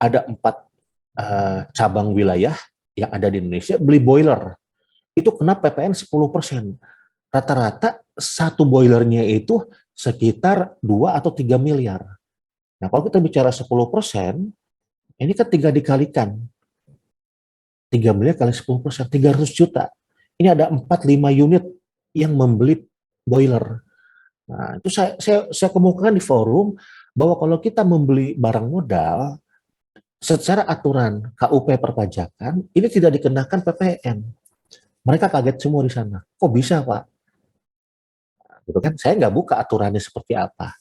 ada 4 cabang wilayah yang ada di Indonesia beli boiler, itu kena PPN 10%. Rata-rata satu boilernya itu sekitar 2 atau 3 miliar. Nah, kalau kita bicara 10%, ini kan tinggal dikalikan. 3 miliar kali 10%, 300 juta. Ini ada 4-5 unit yang membeli boiler. Nah, itu saya kemukakan di forum bahwa kalau kita membeli barang modal, secara aturan KUP perpajakan, ini tidak dikenakan PPN. Mereka kaget semua di sana. Kok bisa, Pak? Gitu kan? Saya nggak buka aturannya seperti apa.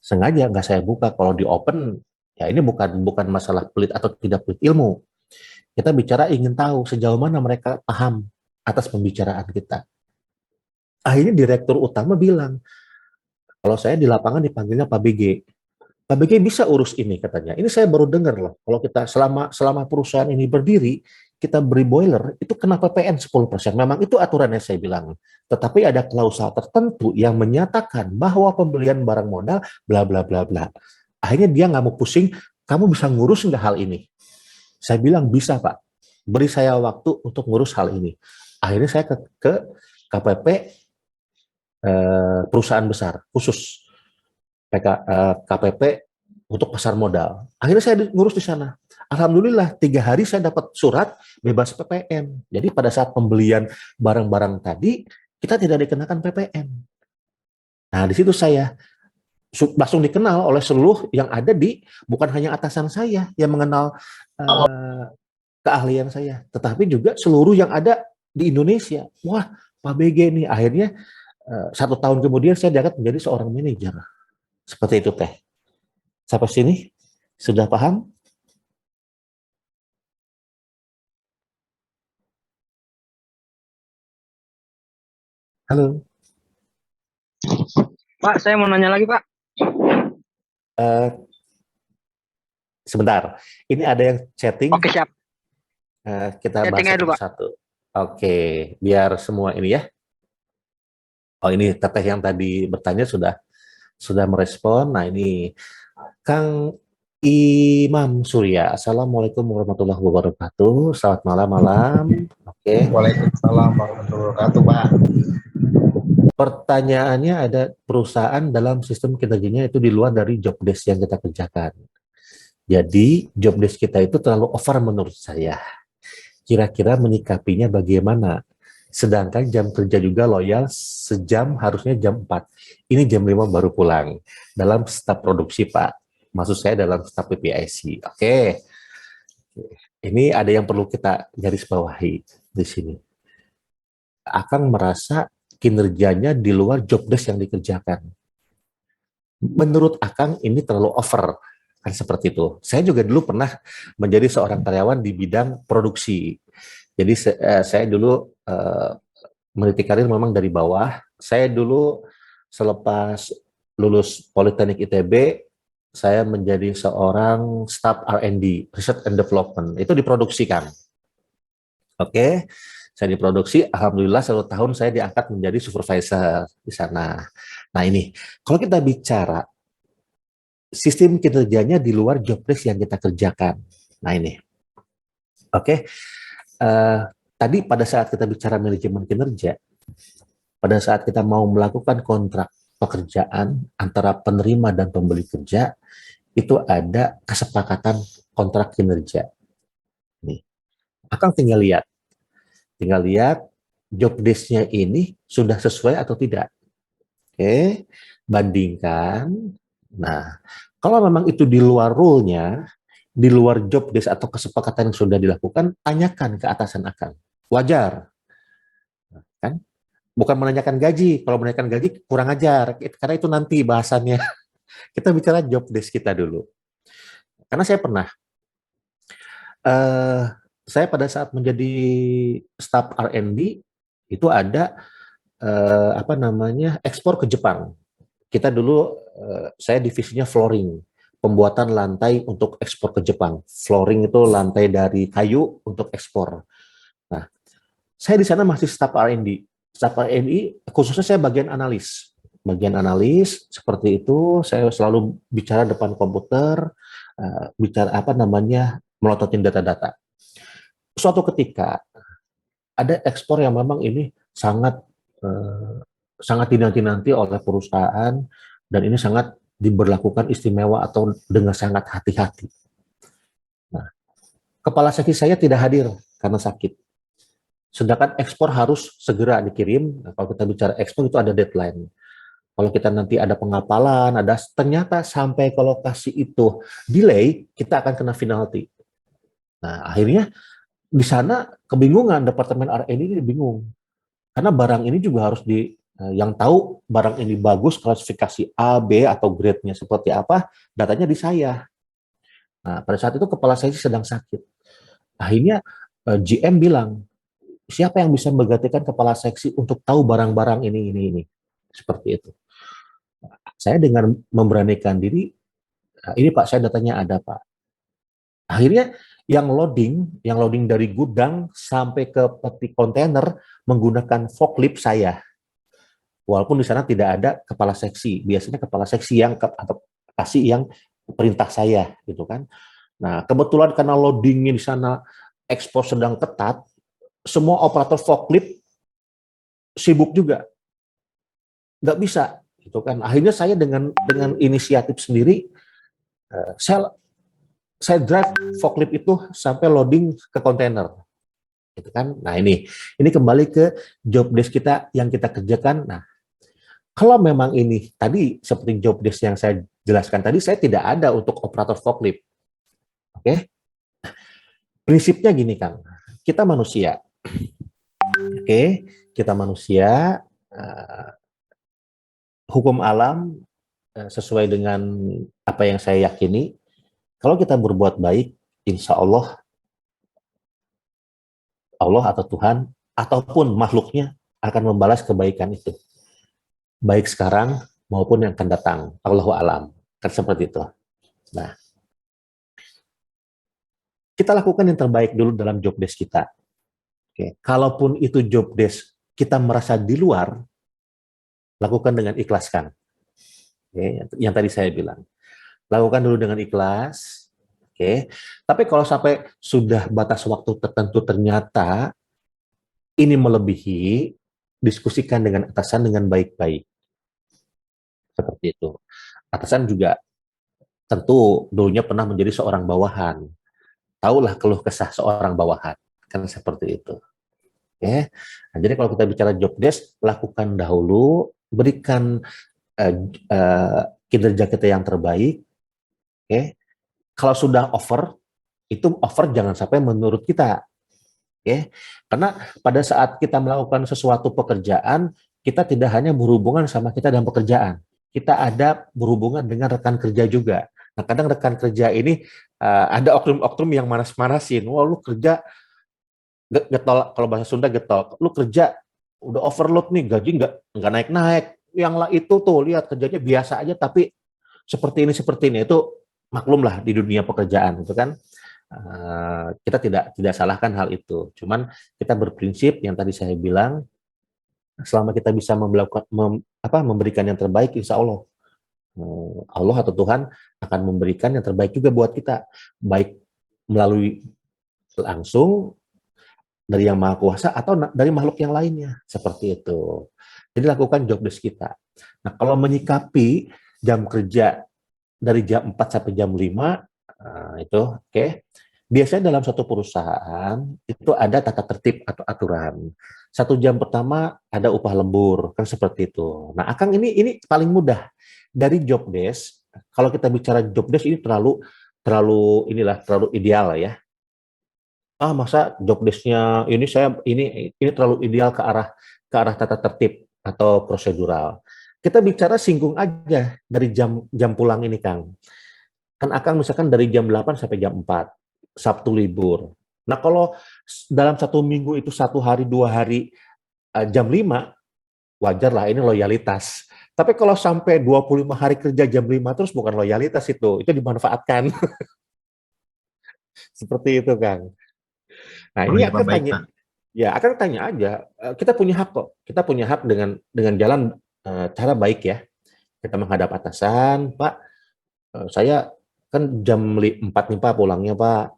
Sengaja nggak saya buka. Kalau di open, ya ini bukan masalah pelit atau tidak pelit ilmu. Kita bicara ingin tahu sejauh mana mereka paham atas pembicaraan kita. Akhirnya direktur utama bilang, kalau saya di lapangan dipanggilnya Pak BG. Pak BG bisa urus ini katanya. Ini saya baru dengar loh. Kalau kita selama perusahaan ini berdiri, kita beri boiler, itu kena PPN 10%. Memang itu aturannya saya bilang. Tetapi ada klausul tertentu yang menyatakan bahwa pembelian barang modal bla bla bla bla. Akhirnya dia nggak mau pusing, kamu bisa ngurus nggak hal ini? Saya bilang bisa Pak, beri saya waktu untuk ngurus hal ini. Akhirnya saya ke KPP perusahaan besar khusus KPP untuk pasar modal. Akhirnya saya ngurus di sana. Alhamdulillah 3 hari saya dapat surat bebas PPN. Jadi pada saat pembelian barang-barang tadi kita tidak dikenakan PPN. Nah di situ saya langsung dikenal oleh seluruh yang ada di, bukan hanya atasan saya yang mengenal keahlian saya, tetapi juga seluruh yang ada di Indonesia. Wah Pak BG nih, akhirnya 1 tahun kemudian saya diangkat menjadi seorang manajer. Seperti itu Teh. Sampai sini sudah paham? Halo. Pak, saya mau nanya lagi, Pak. Sebentar, ini ada yang chatting. Oke, siap. Kita bahas Chatting aja dulu, Pak. satu. Oke, biar semua ini ya. Oh ini teteh yang tadi bertanya sudah merespon. Nah ini Kang Imam Surya. Assalamualaikum warahmatullahi wabarakatuh. Selamat malam. Oke. Waalaikumsalam warahmatullahi wabarakatuh, Pak. Pertanyaannya ada perusahaan dalam sistem kinerjanya itu di luar dari job desk yang kita kerjakan. Jadi job desk kita itu terlalu over menurut saya. Kira-kira menyikapinya bagaimana? Sedangkan jam kerja juga loyal, sejam harusnya jam 4. Ini jam 5 baru pulang. Dalam staf produksi, Pak. Maksud saya dalam staf PPIC. Oke. Ini ada yang perlu kita garis bawahi di sini. Akang merasa kinerjanya di luar job desk yang dikerjakan. Menurut Akang ini terlalu over. Kan seperti itu. Saya juga dulu pernah menjadi seorang karyawan di bidang produksi. Jadi saya dulu meniti karir memang dari bawah. Saya dulu selepas lulus Politeknik ITB, saya menjadi seorang staff R&D, Research and Development. Itu diproduksikan. Oke, saya diproduksi. Alhamdulillah 1 tahun saya diangkat menjadi supervisor di sana. Nah ini, kalau kita bicara sistem kinerjanya di luar job desk yang kita kerjakan. Nah ini, oke. Tadi pada saat kita bicara manajemen kinerja, pada saat kita mau melakukan kontrak pekerjaan antara penerima dan pembeli kerja, itu ada kesepakatan kontrak kinerja. Nih, Akang tinggal lihat job desk-nya ini sudah sesuai atau tidak. Oke, bandingkan. Nah, kalau memang itu di luar rule-nya, di luar job desk atau kesepakatan yang sudah dilakukan, tanyakan ke atasan Akang. Wajar. Kan? Bukan menanyakan gaji. Kalau menanyakan gaji, kurang ajar. Karena itu nanti bahasannya. Kita bicara job desk kita dulu. Karena saya pernah. Saya pada saat menjadi staff R&D, itu ada ekspor ke Jepang. Kita dulu, saya divisinya flooring. Pembuatan lantai untuk ekspor ke Jepang. Flooring itu lantai dari kayu untuk ekspor. Nah, saya di sana masih staf R&D. Staf R&D khususnya saya bagian analis. Bagian analis seperti itu, saya selalu bicara depan komputer, melototin data-data. Suatu ketika ada ekspor yang memang ini sangat dinanti-nanti oleh perusahaan dan ini sangat diberlakukan istimewa atau dengan sangat hati-hati. Nah, kepala seksi saya tidak hadir karena sakit. Sedangkan ekspor harus segera dikirim. Nah, kalau kita bicara ekspor itu ada deadline. Kalau kita nanti ada pengapalan, ternyata sampai ke lokasi itu delay, kita akan kena penalti. Nah, akhirnya di sana kebingungan, departemen R&D ini bingung. Karena barang ini juga harus yang tahu barang ini bagus, klasifikasi A, B, atau grade-nya seperti apa, datanya di saya. Nah, pada saat itu kepala saya sedang sakit. Akhirnya GM bilang, siapa yang bisa menggantikan kepala seksi untuk tahu barang-barang ini. Seperti itu. Saya dengan memberanikan diri, ini Pak, saya datanya ada Pak. Akhirnya yang loading dari gudang sampai ke peti kontainer menggunakan forklift saya. Walaupun di sana tidak ada kepala seksi, biasanya kepala seksi yang atau kasih yang perintah saya gitu kan. Nah, kebetulan karena loadingnya di sana ekspor sedang ketat, semua operator forklift sibuk juga, nggak bisa gitu kan. Akhirnya saya dengan inisiatif sendiri, saya drive forklift itu sampai loading ke kontainer gitu kan. Nah, ini kembali ke job desk kita yang kita kerjakan. Nah, kalau memang ini tadi seperti job desk yang saya jelaskan tadi, saya tidak ada untuk operator forklift. Oke? Prinsipnya gini, Kang. Kita manusia. Oke? Kita manusia, hukum alam sesuai dengan apa yang saya yakini, kalau kita berbuat baik, insya Allah atau Tuhan ataupun makhluknya akan membalas kebaikan itu. Baik sekarang maupun yang akan datang. Allahu alam. Kan seperti itu. Nah, kita lakukan yang terbaik dulu dalam job desk kita. Oke. Kalaupun itu job desk kita merasa di luar, lakukan dengan ikhlaskan. Oke. Yang tadi saya bilang. Lakukan dulu dengan ikhlas. Oke. Tapi kalau sampai sudah batas waktu tertentu ternyata ini melebihi, diskusikan dengan atasan dengan baik-baik. Seperti itu. Atasan juga tentu dulunya pernah menjadi seorang bawahan. Tahulah keluh kesah seorang bawahan. Kan seperti itu. Oke. Nah, jadi kalau kita bicara job desk, lakukan dahulu, berikan kinerja kita yang terbaik. Oke. Kalau sudah over, itu over jangan sampai menurut kita. Oke. Karena pada saat kita melakukan sesuatu pekerjaan, kita tidak hanya berhubungan sama kita dalam pekerjaan. Kita ada berhubungan dengan rekan kerja juga. Nah, kadang rekan kerja ini ada oknum-oknum yang manas-manasin. Wah, lu kerja getol, kalau bahasa Sunda getol. Lu kerja udah overload nih, gaji nggak naik-naik. Yang lah itu tuh lihat kerjanya biasa aja, tapi seperti ini itu maklum lah di dunia pekerjaan itu kan. Kita tidak salahkan hal itu. Cuman kita berprinsip yang tadi saya bilang, selama kita bisa memberikan yang terbaik, insya Allah atau Tuhan akan memberikan yang terbaik juga buat kita, baik melalui langsung dari Yang Maha Kuasa atau dari makhluk yang lainnya, seperti itu. Jadi lakukan job desk kita. Nah, kalau menyikapi jam kerja dari jam 4 sampai jam 5, itu oke. Biasanya dalam satu perusahaan itu ada tata tertib atau aturan. 1 jam pertama ada upah lembur, kan seperti itu. Nah, Akang ini paling mudah dari job desk. Kalau kita bicara job desk ini terlalu ideal ya. Masa job desk-nya ini terlalu ideal ke arah tata tertib atau prosedural. Kita bicara singgung aja dari jam pulang ini, Kang. Kan Akang misalkan dari jam 8 sampai jam 4. Sabtu libur. Nah, kalau dalam 1 minggu itu 1 hari, 2 hari jam 5, wajar lah, ini loyalitas. Tapi kalau sampai 25 hari kerja jam 5 terus, bukan loyalitas itu dimanfaatkan. Seperti itu, Kang. Nah, ini akan tanya aja. Kita punya hak kok. Kita punya hak dengan jalan cara baik ya. Kita menghadap atasan, Pak, saya kan jam 4 nih Pak pulangnya Pak.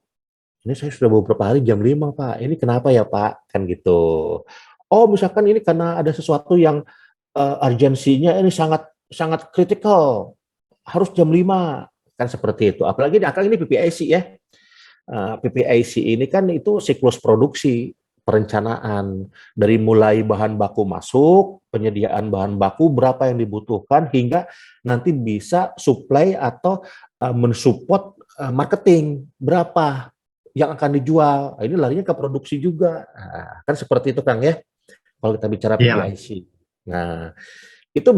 Ini saya sudah beberapa hari jam 5 Pak. Ini kenapa ya Pak? Kan gitu. Oh, misalkan ini karena ada sesuatu yang urgensinya ini sangat kritikal. Harus jam 5. Kan seperti itu. Apalagi ini PPIC ya. PPIC ini kan itu siklus produksi, perencanaan. Dari mulai bahan baku masuk, penyediaan bahan baku, berapa yang dibutuhkan, hingga nanti bisa supply atau mensupport marketing. Berapa yang akan dijual. Ini larinya ke produksi juga. Nah, kan seperti itu Kang ya. Kalau kita bicara PPIC. Nah, itu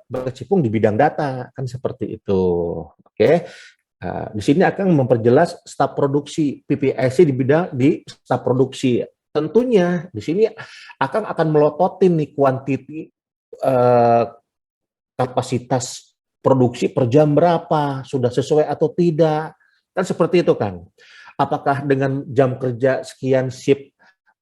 berkecimpung di bidang data kan seperti itu. Oke. Nah, di sini akan memperjelas staf produksi PPIC di staf produksi. Tentunya di sini akan melototin nih kuantiti kapasitas produksi per jam berapa, sudah sesuai atau tidak. Kan seperti itu, Kang. Apakah dengan jam kerja sekian shift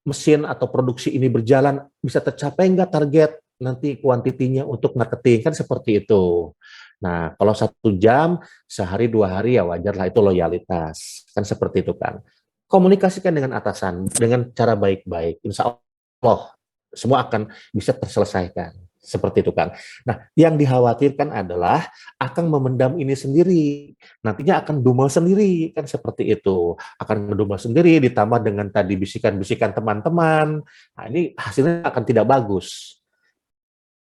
mesin atau produksi ini berjalan bisa tercapai nggak target nanti kuantitinya untuk marketing, kan seperti itu. Nah, kalau 1 jam sehari 2 hari ya wajar lah, itu loyalitas, kan seperti itu, Kang. Komunikasikan dengan atasan dengan cara baik-baik, insya Allah semua akan bisa terselesaikan. Seperti itu, Kang. Nah, yang dikhawatirkan adalah akan memendam ini sendiri. Nantinya akan dumel sendiri, kan seperti itu. Akan ngedumel sendiri, ditambah dengan tadi bisikan-bisikan teman-teman. Nah, ini hasilnya akan tidak bagus.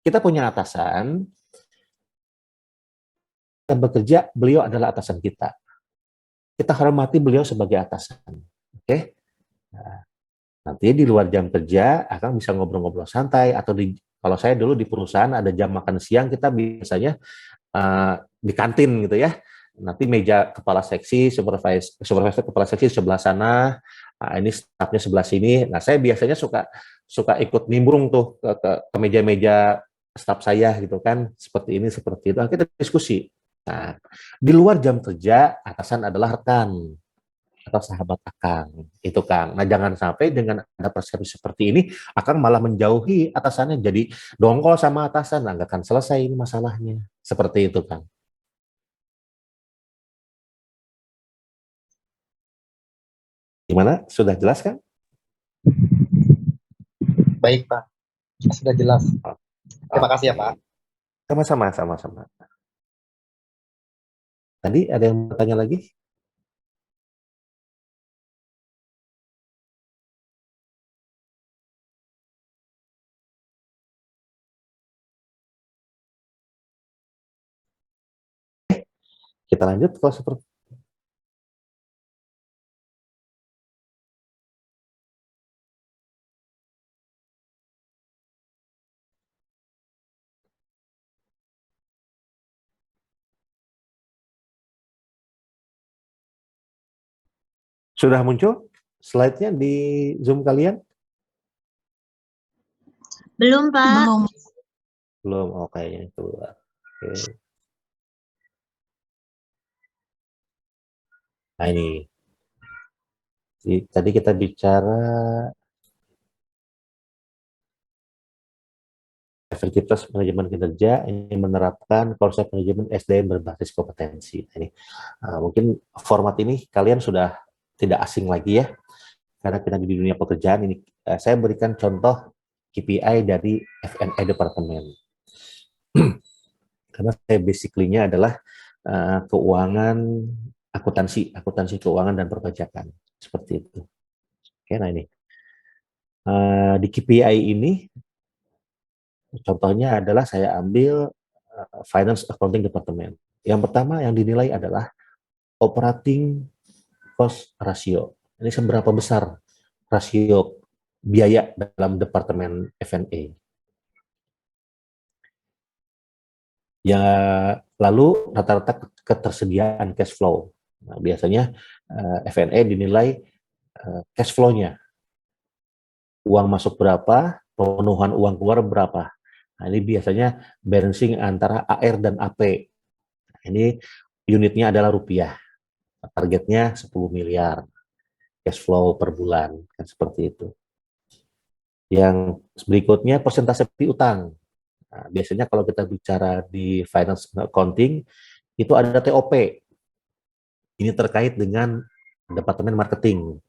Kita punya atasan, kita bekerja, beliau adalah atasan kita. Kita hormati beliau sebagai atasan. Oke? Nah, nanti di luar jam kerja, akan bisa ngobrol-ngobrol santai, atau kalau saya dulu di perusahaan ada jam makan siang, kita biasanya di kantin gitu ya. Nanti meja kepala seksi, supervisor kepala seksi sebelah sana, ini stafnya sebelah sini. Nah, saya biasanya suka ikut nimbrung tuh ke meja-meja staf saya gitu kan, seperti ini, seperti itu. Nah, kita diskusi. Nah, di luar jam kerja, atasan adalah rekan atau sahabat Akang, itu Kang. Nah, jangan sampai dengan ada persepsi seperti ini, Akang malah menjauhi atasannya, jadi dongkol sama atasan, nah, nggak akan selesai ini masalahnya. Seperti itu, Kang. Gimana? Sudah jelas, Kang? Baik, Pak. Sudah jelas. Terima kasih ya, Pak. Sama-sama, sama-sama. Tadi ada yang bertanya lagi? Kita lanjut kalau seperti sudah muncul slide-nya di Zoom kalian? Belum, Pak. Belum. Belum, oh kayaknya keluar. Oke. Nah, ini. Tadi kita bicara efektivitas manajemen kinerja ini menerapkan konsep manajemen SDM berbasis kompetensi. Nah, ini mungkin format ini kalian sudah tidak asing lagi ya, karena kita di dunia pekerjaan ini. Saya berikan contoh KPI dari F&A departemen. Karena saya basically-nya adalah keuangan, akuntansi keuangan dan perpajakan, seperti itu. Oke, nah ini di KPI ini contohnya adalah saya ambil Finance Accounting Department. Yang pertama yang dinilai adalah operating cost ratio. Ini seberapa besar rasio biaya dalam departemen F&A. Ya, lalu rata-rata ketersediaan cash flow. Nah, biasanya F&A dinilai cash flow-nya. Uang masuk berapa, pemenuhan uang keluar berapa. Nah, ini biasanya balancing antara AR dan AP. Ini unitnya adalah rupiah. Targetnya 10 miliar. Cash flow per bulan. Kan seperti itu. Yang berikutnya persentase piutang. Nah, biasanya kalau kita bicara di finance accounting, itu ada TOP. Ini terkait dengan departemen marketing.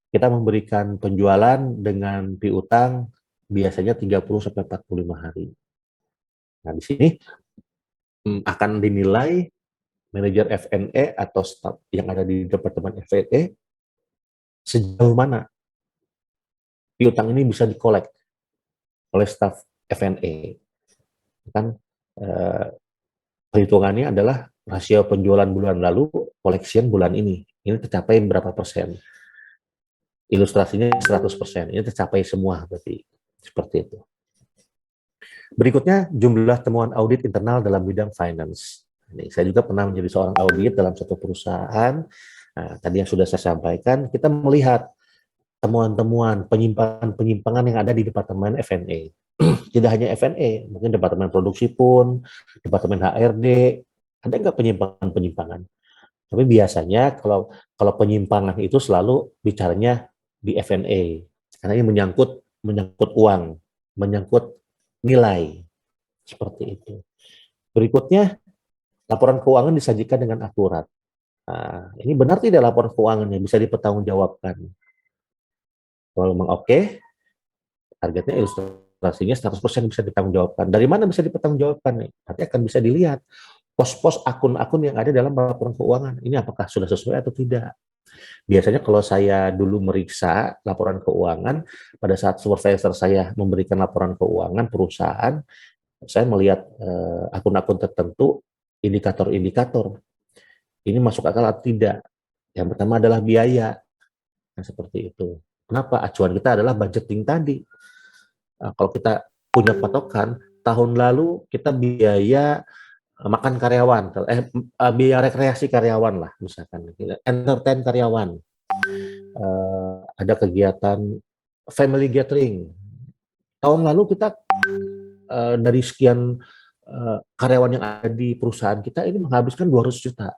Kita memberikan penjualan dengan piutang biasanya 30-45 hari. Nah, di sini akan dinilai manajer F&A atau staf yang ada di departemen F&A sejauh mana piutang ini bisa dikolek oleh staf F&A. Kan perhitungannya adalah rasio penjualan bulan lalu, collection bulan ini. Ini tercapai berapa persen? Ilustrasinya 100%. Ini tercapai semua berarti. Seperti itu. Berikutnya, jumlah temuan audit internal dalam bidang finance. Ini, saya juga pernah menjadi seorang audit dalam satu perusahaan. Nah, tadi yang sudah saya sampaikan, kita melihat temuan-temuan penyimpangan yang ada di departemen F&A. Tidak hanya F&A, mungkin departemen produksi pun, departemen HRD, ada nggak penyimpangan-penyimpangan? Tapi biasanya kalau kalau penyimpangan itu selalu bicaranya di F&A karena ini menyangkut uang, menyangkut nilai seperti itu. Berikutnya, laporan keuangan disajikan dengan akurat. Nah, ini benar tidak laporan keuangannya bisa dipertanggungjawabkan? Kalau memang oke, targetnya ilustrasinya 100% bisa ditanggungjawabkan. Dari mana bisa dipertanggungjawabkan nih? Nanti akan bisa dilihat pos-pos akun-akun yang ada dalam laporan keuangan. Ini apakah sudah sesuai atau tidak? Biasanya kalau saya dulu meriksa laporan keuangan, pada saat supervisor saya memberikan laporan keuangan perusahaan, saya melihat akun-akun tertentu, indikator-indikator. Ini masuk akal atau tidak? Yang pertama adalah biaya. Nah, seperti itu. Kenapa? Acuan kita adalah budgeting tadi. Nah, kalau kita punya patokan, tahun lalu kita biaya makan karyawan, biaya rekreasi karyawan lah, misalkan, entertain karyawan, ada kegiatan family gathering. Tahun lalu kita dari sekian karyawan yang ada di perusahaan kita ini menghabiskan 200 juta,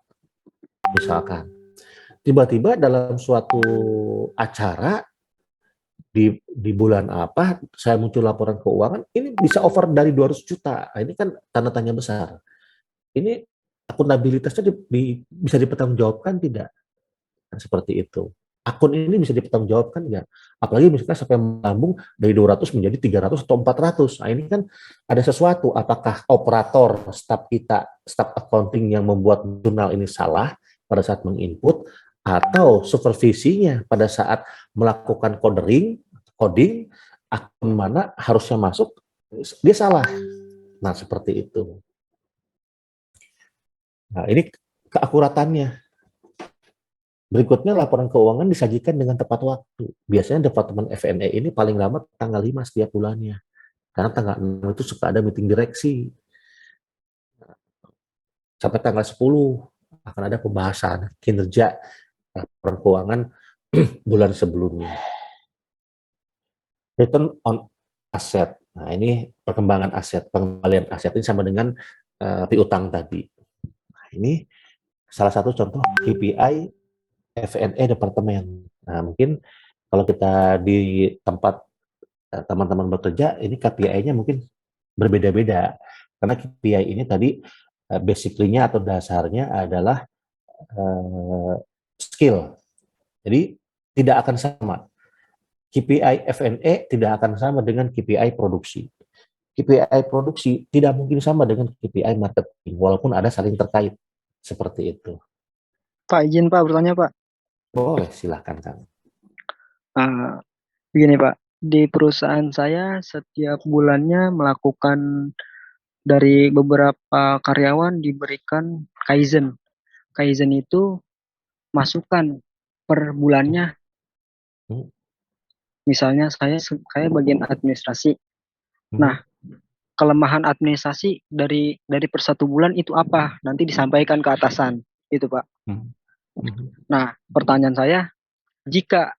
misalkan. Tiba-tiba dalam suatu acara di bulan apa saya muncul laporan keuangan ini bisa over dari 200 juta. Nah, ini kan tanda tanya besar. Ini akuntabilitasnya bisa dipertanggungjawabkan tidak? Nah, seperti itu. Akun ini bisa dipertanggungjawabkan nggak? Apalagi misalnya sampai melambung dari 200 menjadi 300 atau 400. Nah, ini kan ada sesuatu. Apakah operator, staf kita, staf accounting yang membuat jurnal ini salah pada saat menginput, atau supervisinya pada saat melakukan coding, akun mana harusnya masuk, dia salah. Nah, seperti itu. Nah, ini keakuratannya. Berikutnya, laporan keuangan disajikan dengan tepat waktu. Biasanya Departemen F&A ini paling lama tanggal 5 setiap bulannya. Karena tanggal 6 itu suka ada meeting direksi. Sampai tanggal 10 akan ada pembahasan kinerja laporan keuangan bulan sebelumnya. Return on asset. Nah, ini perkembangan aset, pengembalian aset ini sama dengan piutang tadi. Nah, ini salah satu contoh KPI F&A departemen. Nah, mungkin kalau kita di tempat teman-teman bekerja, ini KPI-nya mungkin berbeda-beda. Karena KPI ini tadi basically-nya atau dasarnya adalah skill. Jadi tidak akan sama. KPI F&A tidak akan sama dengan KPI produksi. KPI produksi tidak mungkin sama dengan KPI marketing, walaupun ada saling terkait. Seperti itu. Pak, izin Pak bertanya Pak. Boleh, silakan Kang. Begini Pak, di perusahaan saya setiap bulannya melakukan dari beberapa karyawan diberikan Kaizen. Kaizen itu masukan per bulannya. Misalnya saya bagian administrasi. Nah, kelemahan administrasi dari per satu bulan itu apa? Nanti disampaikan ke atasan, itu Pak. Nah, pertanyaan saya, jika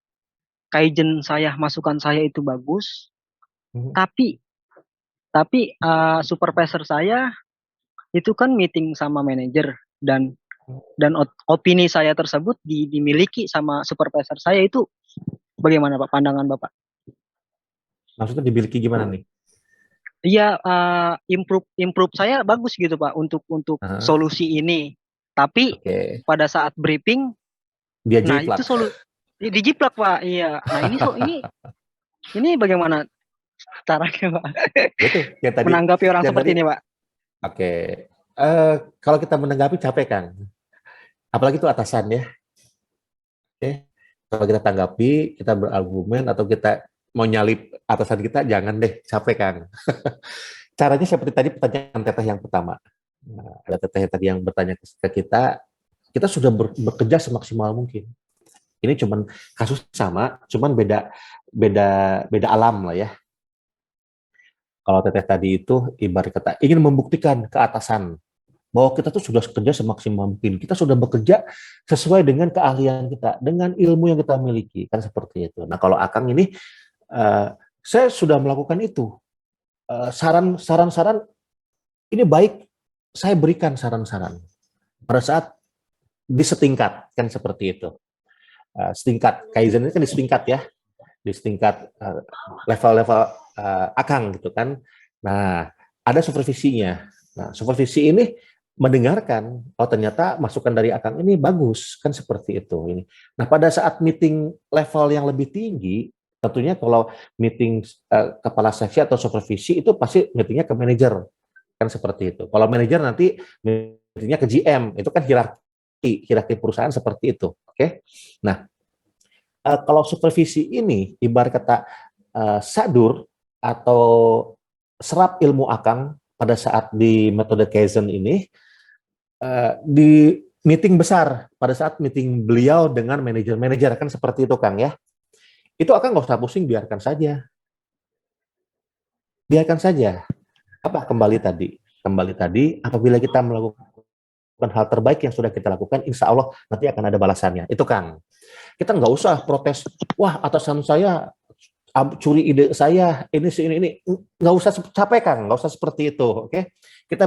Kaizen saya, masukan saya itu bagus, tapi supervisor saya itu kan meeting sama manajer dan opini saya tersebut dimiliki sama supervisor saya, itu bagaimana Pak pandangan Bapak? Maksudnya dimiliki gimana nih? Iya, improve saya bagus gitu Pak untuk solusi ini. Tapi pada saat briefing, dia nah jiplak. itu dijiplak Pak. Iya. Nah ini bagaimana caranya Pak? Itu yang tadi, menanggapi orang seperti ini Pak. Oke. Kalau kita menanggapi capek kan, apalagi itu atasan ya. Oke. Kalau kita tanggapi, kita berargumen atau kita mau nyalip atasan kita, jangan deh, capek kan. Caranya seperti tadi pertanyaan teteh yang pertama. Nah, ada teteh tadi yang bertanya ke kita sudah bekerja semaksimal mungkin. Ini cuman kasus sama, cuman beda alam lah ya. Kalau teteh tadi itu ibarat kata ingin membuktikan ke atasan bahwa kita tuh sudah bekerja semaksimal mungkin. Kita sudah bekerja sesuai dengan keahlian kita, dengan ilmu yang kita miliki, kan seperti itu. Nah, kalau Akang ini saya sudah melakukan itu. Saran-saran ini baik, saya berikan saran-saran. Pada saat di setingkat kan seperti itu. Setingkat Kaizen ini kan di setingkat ya, di setingkat level-level akang gitu kan. Nah, ada supervisinya. Nah, supervisi ini mendengarkan, oh ternyata masukan dari akang ini bagus kan seperti itu ini. Nah, pada saat meeting level yang lebih tinggi, tentunya kalau meeting kepala seksi atau supervisi itu pasti meetingnya ke manajer kan seperti itu. Kalau manajer nanti meetingnya ke GM, itu kan hierarki perusahaan seperti itu. Oke. Nah, kalau supervisi ini ibarat kata sadur atau serap ilmu akang pada saat di metode Kaizen ini di meeting besar, pada saat meeting beliau dengan manajer-manajer kan seperti itu Kang ya. Itu Akang nggak usah pusing, biarkan saja. Biarkan saja. Apa kembali tadi, apabila kita melakukan hal terbaik yang sudah kita lakukan, insya Allah nanti akan ada balasannya. Itu Kang. Kita nggak usah protes, wah atasan saya curi ide saya, ini. Nggak usah capek Kang, nggak usah seperti itu. Oke? Kita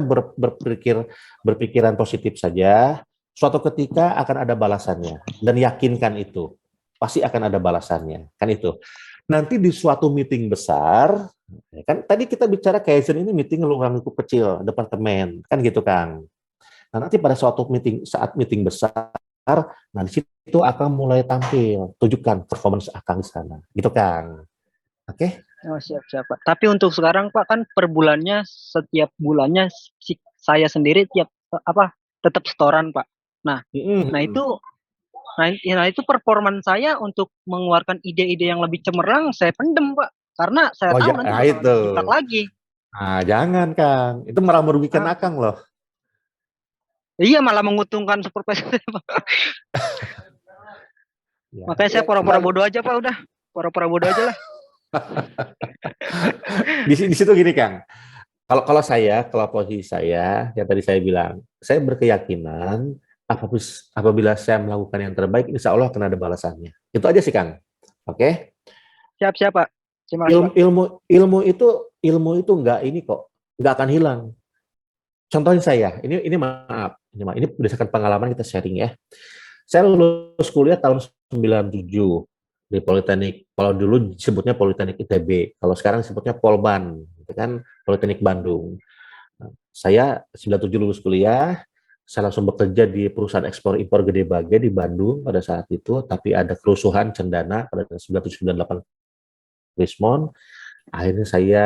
berpikiran positif saja, suatu ketika akan ada balasannya. Dan yakinkan itu, pasti akan ada balasannya. Kan itu. Nanti di suatu meeting besar, kan tadi kita bicara Kaizen ini meeting ruang lingkup kecil, departemen, kan gitu Kang. Nah, nanti pada suatu saat meeting besar, nah di situ akan mulai tampil, tunjukkan performance Akang di sana, gitu Kang. Oke? Oh, siap Pak. Tapi untuk sekarang Pak kan per bulannya, setiap bulannya saya sendiri tetap setoran Pak. Nah, nah itu performan saya untuk mengeluarkan ide-ide yang lebih cemerlang saya pendem Pak. Karena saya tahu nanti bakal itu dicetak lagi. Nah, jangan Kang. Itu malah merugikan Akang loh. Iya, malah menguntungkan supervisor Pak. Ya. Makanya saya pura-pura bodoh aja Pak, udah. Pura-pura bodoh aja lah. Di situ gini Kang. Kalau posisi saya, yang tadi saya bilang, saya berkeyakinan apabila saya melakukan yang terbaik, insya Allah akan ada balasannya. Itu aja sih Kang. Oke? Siap Pak. Terima kasih, Pak. Ilmu itu nggak akan hilang. Contohnya saya, ini maaf, ini berdasarkan pengalaman kita sharing ya. Saya lulus kuliah tahun 97 di Politeknik. Kalau dulu disebutnya Politeknik ITB, kalau sekarang disebutnya Polban, gitu kan, Politeknik Bandung. Saya 97 lulus kuliah, saya langsung bekerja di perusahaan ekspor impor gede bagai di Bandung pada saat itu, tapi ada kerusuhan cendana pada 1998 Rismon. Akhirnya saya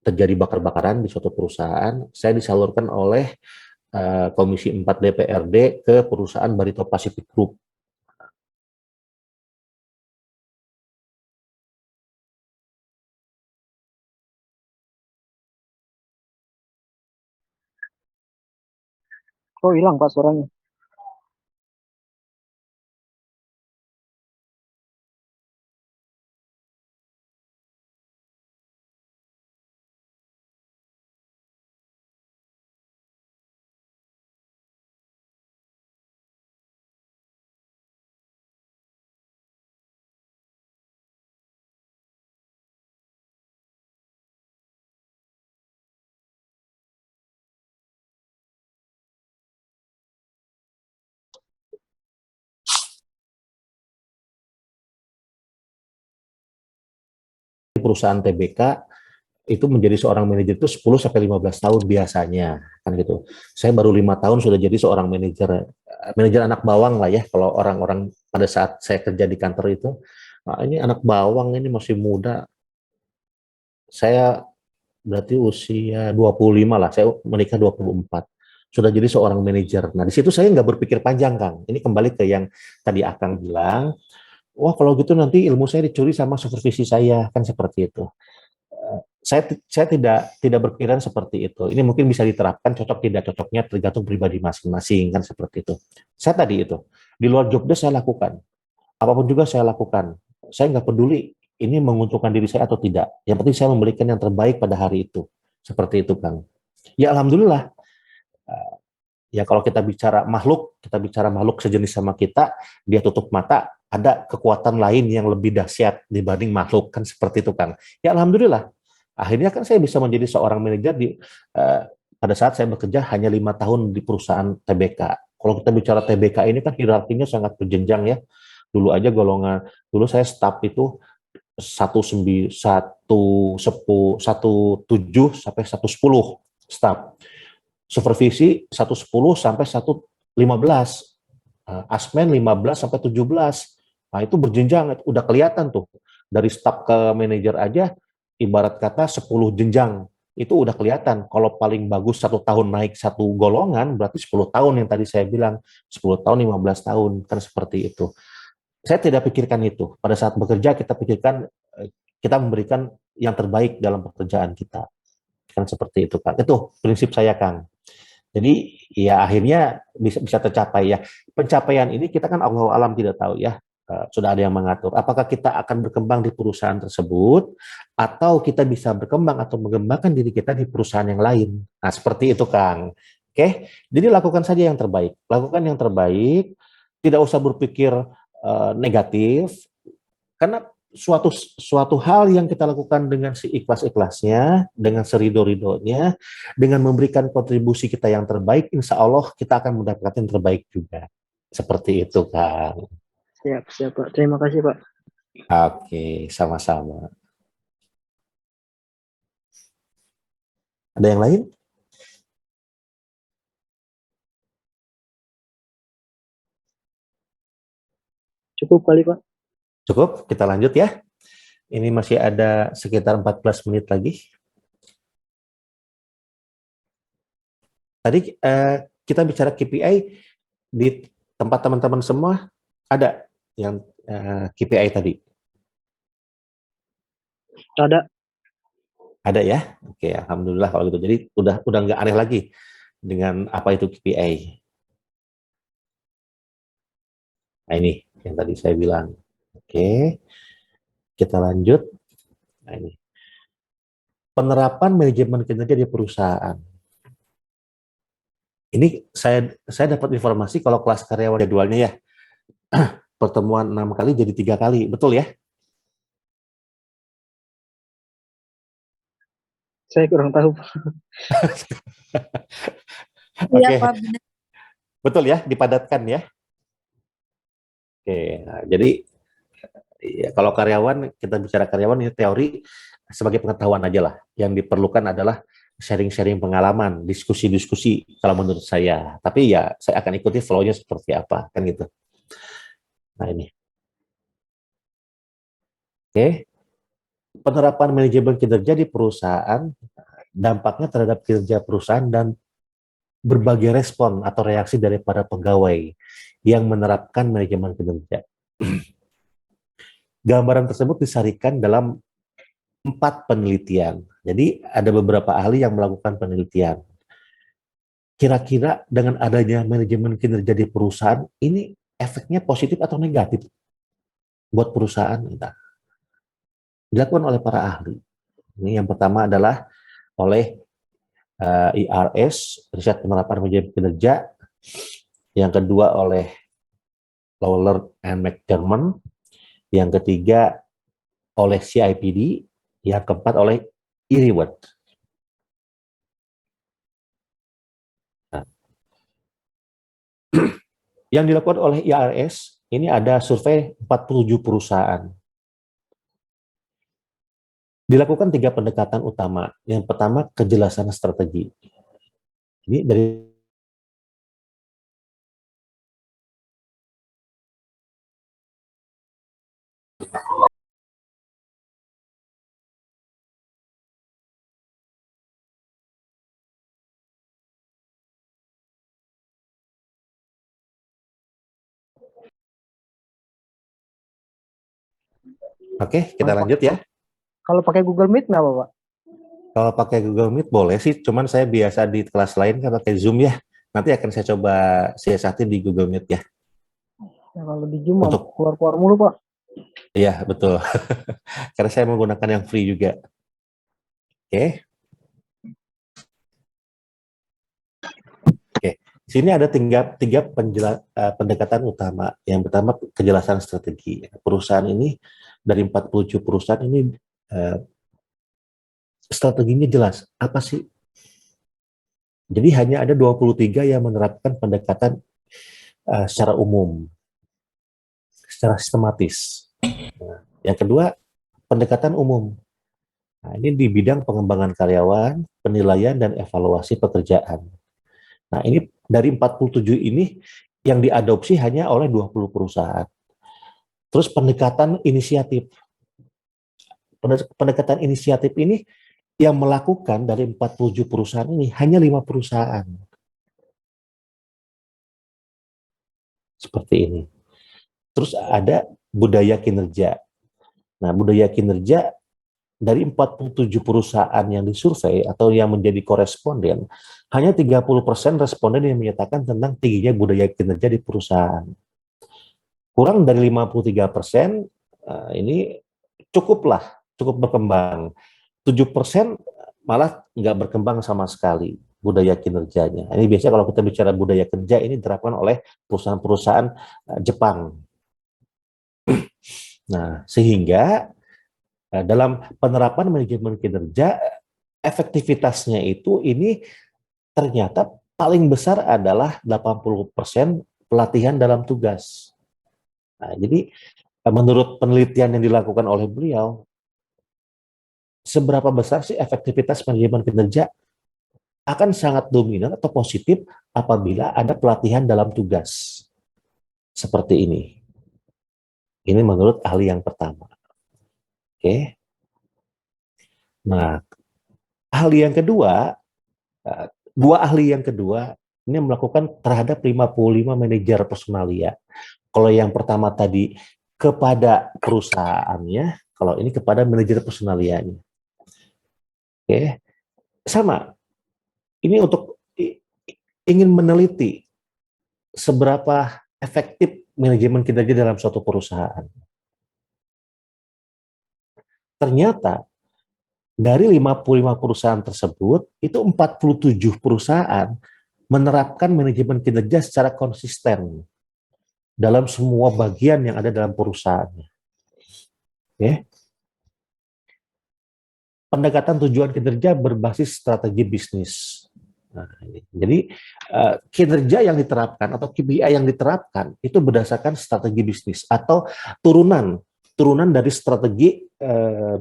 terjadi bakar-bakaran di suatu perusahaan. Saya disalurkan oleh Komisi 4 DPRD ke perusahaan Barito Pacific Group. Kok hilang Pak suaranya? Perusahaan TBK itu menjadi seorang manajer itu 10 sampai 15 tahun biasanya, kan gitu. Saya baru 5 tahun sudah jadi seorang manajer anak bawang lah ya, kalau orang-orang pada saat saya kerja di kantor itu, nah, ini anak bawang, ini masih muda. Saya berarti usia 25 lah, saya menikah 24. Sudah jadi seorang manajer. Nah, di situ saya nggak berpikir panjang, Kang. Ini kembali ke yang tadi Akang bilang, wah kalau gitu nanti ilmu saya dicuri sama supervisi saya, kan seperti itu. Saya tidak berpikiran seperti itu. Ini mungkin bisa diterapkan, cocok tidak cocoknya tergantung pribadi masing-masing, kan seperti itu. Saya tadi itu di luar job desk saya lakukan, apapun juga saya lakukan. Saya nggak peduli ini menguntungkan diri saya atau tidak. Yang penting saya memberikan yang terbaik pada hari itu. Seperti itu, Kang. Ya alhamdulillah. Ya kalau kita bicara makhluk sejenis sama kita, dia tutup mata, ada kekuatan lain yang lebih dahsyat dibanding makhluk, kan seperti itu, Kang. Ya alhamdulillah. Akhirnya kan saya bisa menjadi seorang manajer pada saat saya bekerja hanya 5 tahun di perusahaan TBK. Kalau kita bicara TBK ini kan hierarkinya sangat berjenjang ya. Dulu aja dulu saya staff itu 17 sampai 110 staff. Supervisi 110 sampai 115. Asmen 15 sampai 17. Nah, itu berjenjang, udah kelihatan tuh. Dari staff ke manajer aja, ibarat kata 10 jenjang. Itu udah kelihatan. Kalau paling bagus 1 tahun naik 1 golongan, berarti 10 tahun yang tadi saya bilang. 10 tahun, 15 tahun. Kan seperti itu. Saya tidak pikirkan itu. Pada saat bekerja, kita pikirkan, kita memberikan yang terbaik dalam pekerjaan kita. Kan seperti itu, Kang. Itu prinsip saya, Kang. Jadi ya akhirnya bisa tercapai ya. Pencapaian ini kita kan Allah alam tidak tahu ya. Sudah ada yang mengatur. Apakah kita akan berkembang di perusahaan tersebut atau kita bisa berkembang atau mengembangkan diri kita di perusahaan yang lain. Nah, seperti itu, Kang. Oke. Jadi lakukan saja yang terbaik. Lakukan yang terbaik. Tidak usah berpikir negatif. Karena suatu hal yang kita lakukan dengan seikhlas-ikhlasnya, dengan serido-ridonya, dengan memberikan kontribusi kita yang terbaik, insya Allah kita akan mendapatkan yang terbaik juga. Seperti itu, Kang. Siap, Pak. Terima kasih, Pak. Oke, sama-sama. Ada yang lain? Cukup kali, Pak. Cukup, kita lanjut ya. Ini masih ada sekitar 14 menit lagi. Tadi kita bicara KPI di tempat teman-teman semua, ada yang KPI tadi? Ada. Ada ya? Oke, alhamdulillah kalau gitu. Jadi udah nggak aneh lagi dengan apa itu KPI. Nah ini yang tadi saya bilang. Oke, kita lanjut. Nah ini. Penerapan manajemen kinerja di perusahaan. Ini saya dapat informasi kalau kelas karyawan jadwalnya ya, pertemuan 6 kali jadi 3 kali, betul ya? Saya kurang tahu. Iya, Oke, Pak, benar. betul ya, dipadatkan ya. Oke, nah, jadi ya, kalau karyawan, kita bicara karyawan ini teori sebagai pengetahuan aja lah. Yang diperlukan adalah sharing-sharing pengalaman, diskusi-diskusi kalau menurut saya. Tapi ya saya akan ikuti flow-nya seperti apa, kan gitu. Nah ini. Oke. Penerapan manajemen kinerja di perusahaan, dampaknya terhadap kinerja perusahaan dan berbagai respon atau reaksi dari para pegawai yang menerapkan manajemen kinerja. Gambaran tersebut disarikan dalam 4 penelitian. Jadi ada beberapa ahli yang melakukan penelitian. Kira-kira dengan adanya manajemen kinerja di perusahaan, ini efeknya positif atau negatif buat perusahaan? Entah. Dilakukan oleh para ahli. Ini yang pertama adalah oleh IRS, Riset Penerapan Manajemen Kinerja. Yang kedua oleh Lawler and McDermott. Yang ketiga oleh CIPD. Yang keempat oleh E-Reward. Nah. Yang dilakukan oleh IRS, ini ada survei 47 perusahaan. Dilakukan 3 pendekatan utama. Yang pertama, kejelasan strategi. Ini dari Oke, kita lanjut ya. Kalau pakai Google Meet nggak apa, Pak? Kalau pakai Google Meet boleh sih, cuman saya biasa di kelas lain kan pakai Zoom ya. Nanti akan saya coba siasatin di Google Meet ya. Ya, kalau di Zoom Untuk keluar-keluar mulu, Pak. Iya, betul. Karena saya menggunakan yang free juga. Oke. Oke. Sini ada tiga pendekatan utama. Yang pertama, kejelasan strategi. Perusahaan ini, dari 47 perusahaan ini, strateginya jelas. Apa sih? Jadi hanya ada 23 yang menerapkan pendekatan secara umum, secara sistematis. Nah, yang kedua, pendekatan umum. Nah, ini di bidang pengembangan karyawan, penilaian, dan evaluasi pekerjaan. Nah, ini dari 47 ini yang diadopsi hanya oleh 20 perusahaan. Terus pendekatan inisiatif. Pendekatan inisiatif ini yang melakukan dari 47 perusahaan ini hanya 5 perusahaan. Seperti ini. Terus ada budaya kinerja. Nah, budaya kinerja dari 47 perusahaan yang disurvei atau yang menjadi koresponden, hanya 30% responden yang menyatakan tentang tingginya budaya kinerja di perusahaan. Kurang dari 53%, ini cukup berkembang. 7% malah nggak berkembang sama sekali budaya kinerjanya. Ini biasanya kalau kita bicara budaya kerja ini diterapkan oleh perusahaan-perusahaan Jepang. Nah, sehingga dalam penerapan manajemen kinerja, efektivitasnya itu ini ternyata paling besar adalah 80% pelatihan dalam tugas. Nah, jadi menurut penelitian yang dilakukan oleh beliau, seberapa besar sih efektivitas manajemen kinerja akan sangat dominan atau positif apabila ada pelatihan dalam tugas. Seperti ini. Ini menurut ahli yang pertama. Oke. Nah, ahli yang kedua, dua ahli yang kedua ini melakukan terhadap 55 manajer personalia. Kalau yang pertama tadi kepada perusahaannya, kalau ini kepada manajer personalianya. Oke. Sama. Ini untuk ingin meneliti seberapa efektif manajemen kinerja dalam suatu perusahaan. Ternyata dari 55 perusahaan tersebut, itu 47 perusahaan menerapkan manajemen kinerja secara konsisten dalam semua bagian yang ada dalam perusahaannya. Oke. Pendekatan tujuan kinerja berbasis strategi bisnis. Nah, jadi kinerja yang diterapkan atau KPI yang diterapkan itu berdasarkan strategi bisnis atau turunan dari strategi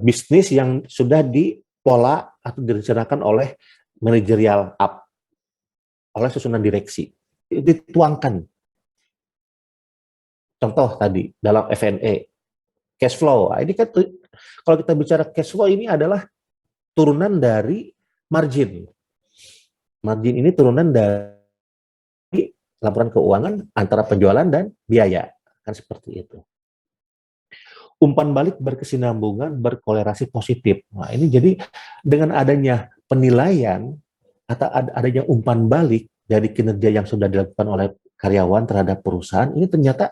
bisnis yang sudah dipola atau direncanakan oleh manajerial up, oleh susunan direksi. Itu dituangkan. Contoh tadi dalam F&E, cash flow. Nah, ini kan kalau kita bicara cash flow ini adalah turunan dari margin. Margin ini turunan dari laporan keuangan antara penjualan dan biaya. Kan seperti itu. Umpan balik berkesinambungan, berkolerasi positif. Nah, ini jadi dengan adanya penilaian atau adanya umpan balik dari kinerja yang sudah dilakukan oleh karyawan terhadap perusahaan, ini ternyata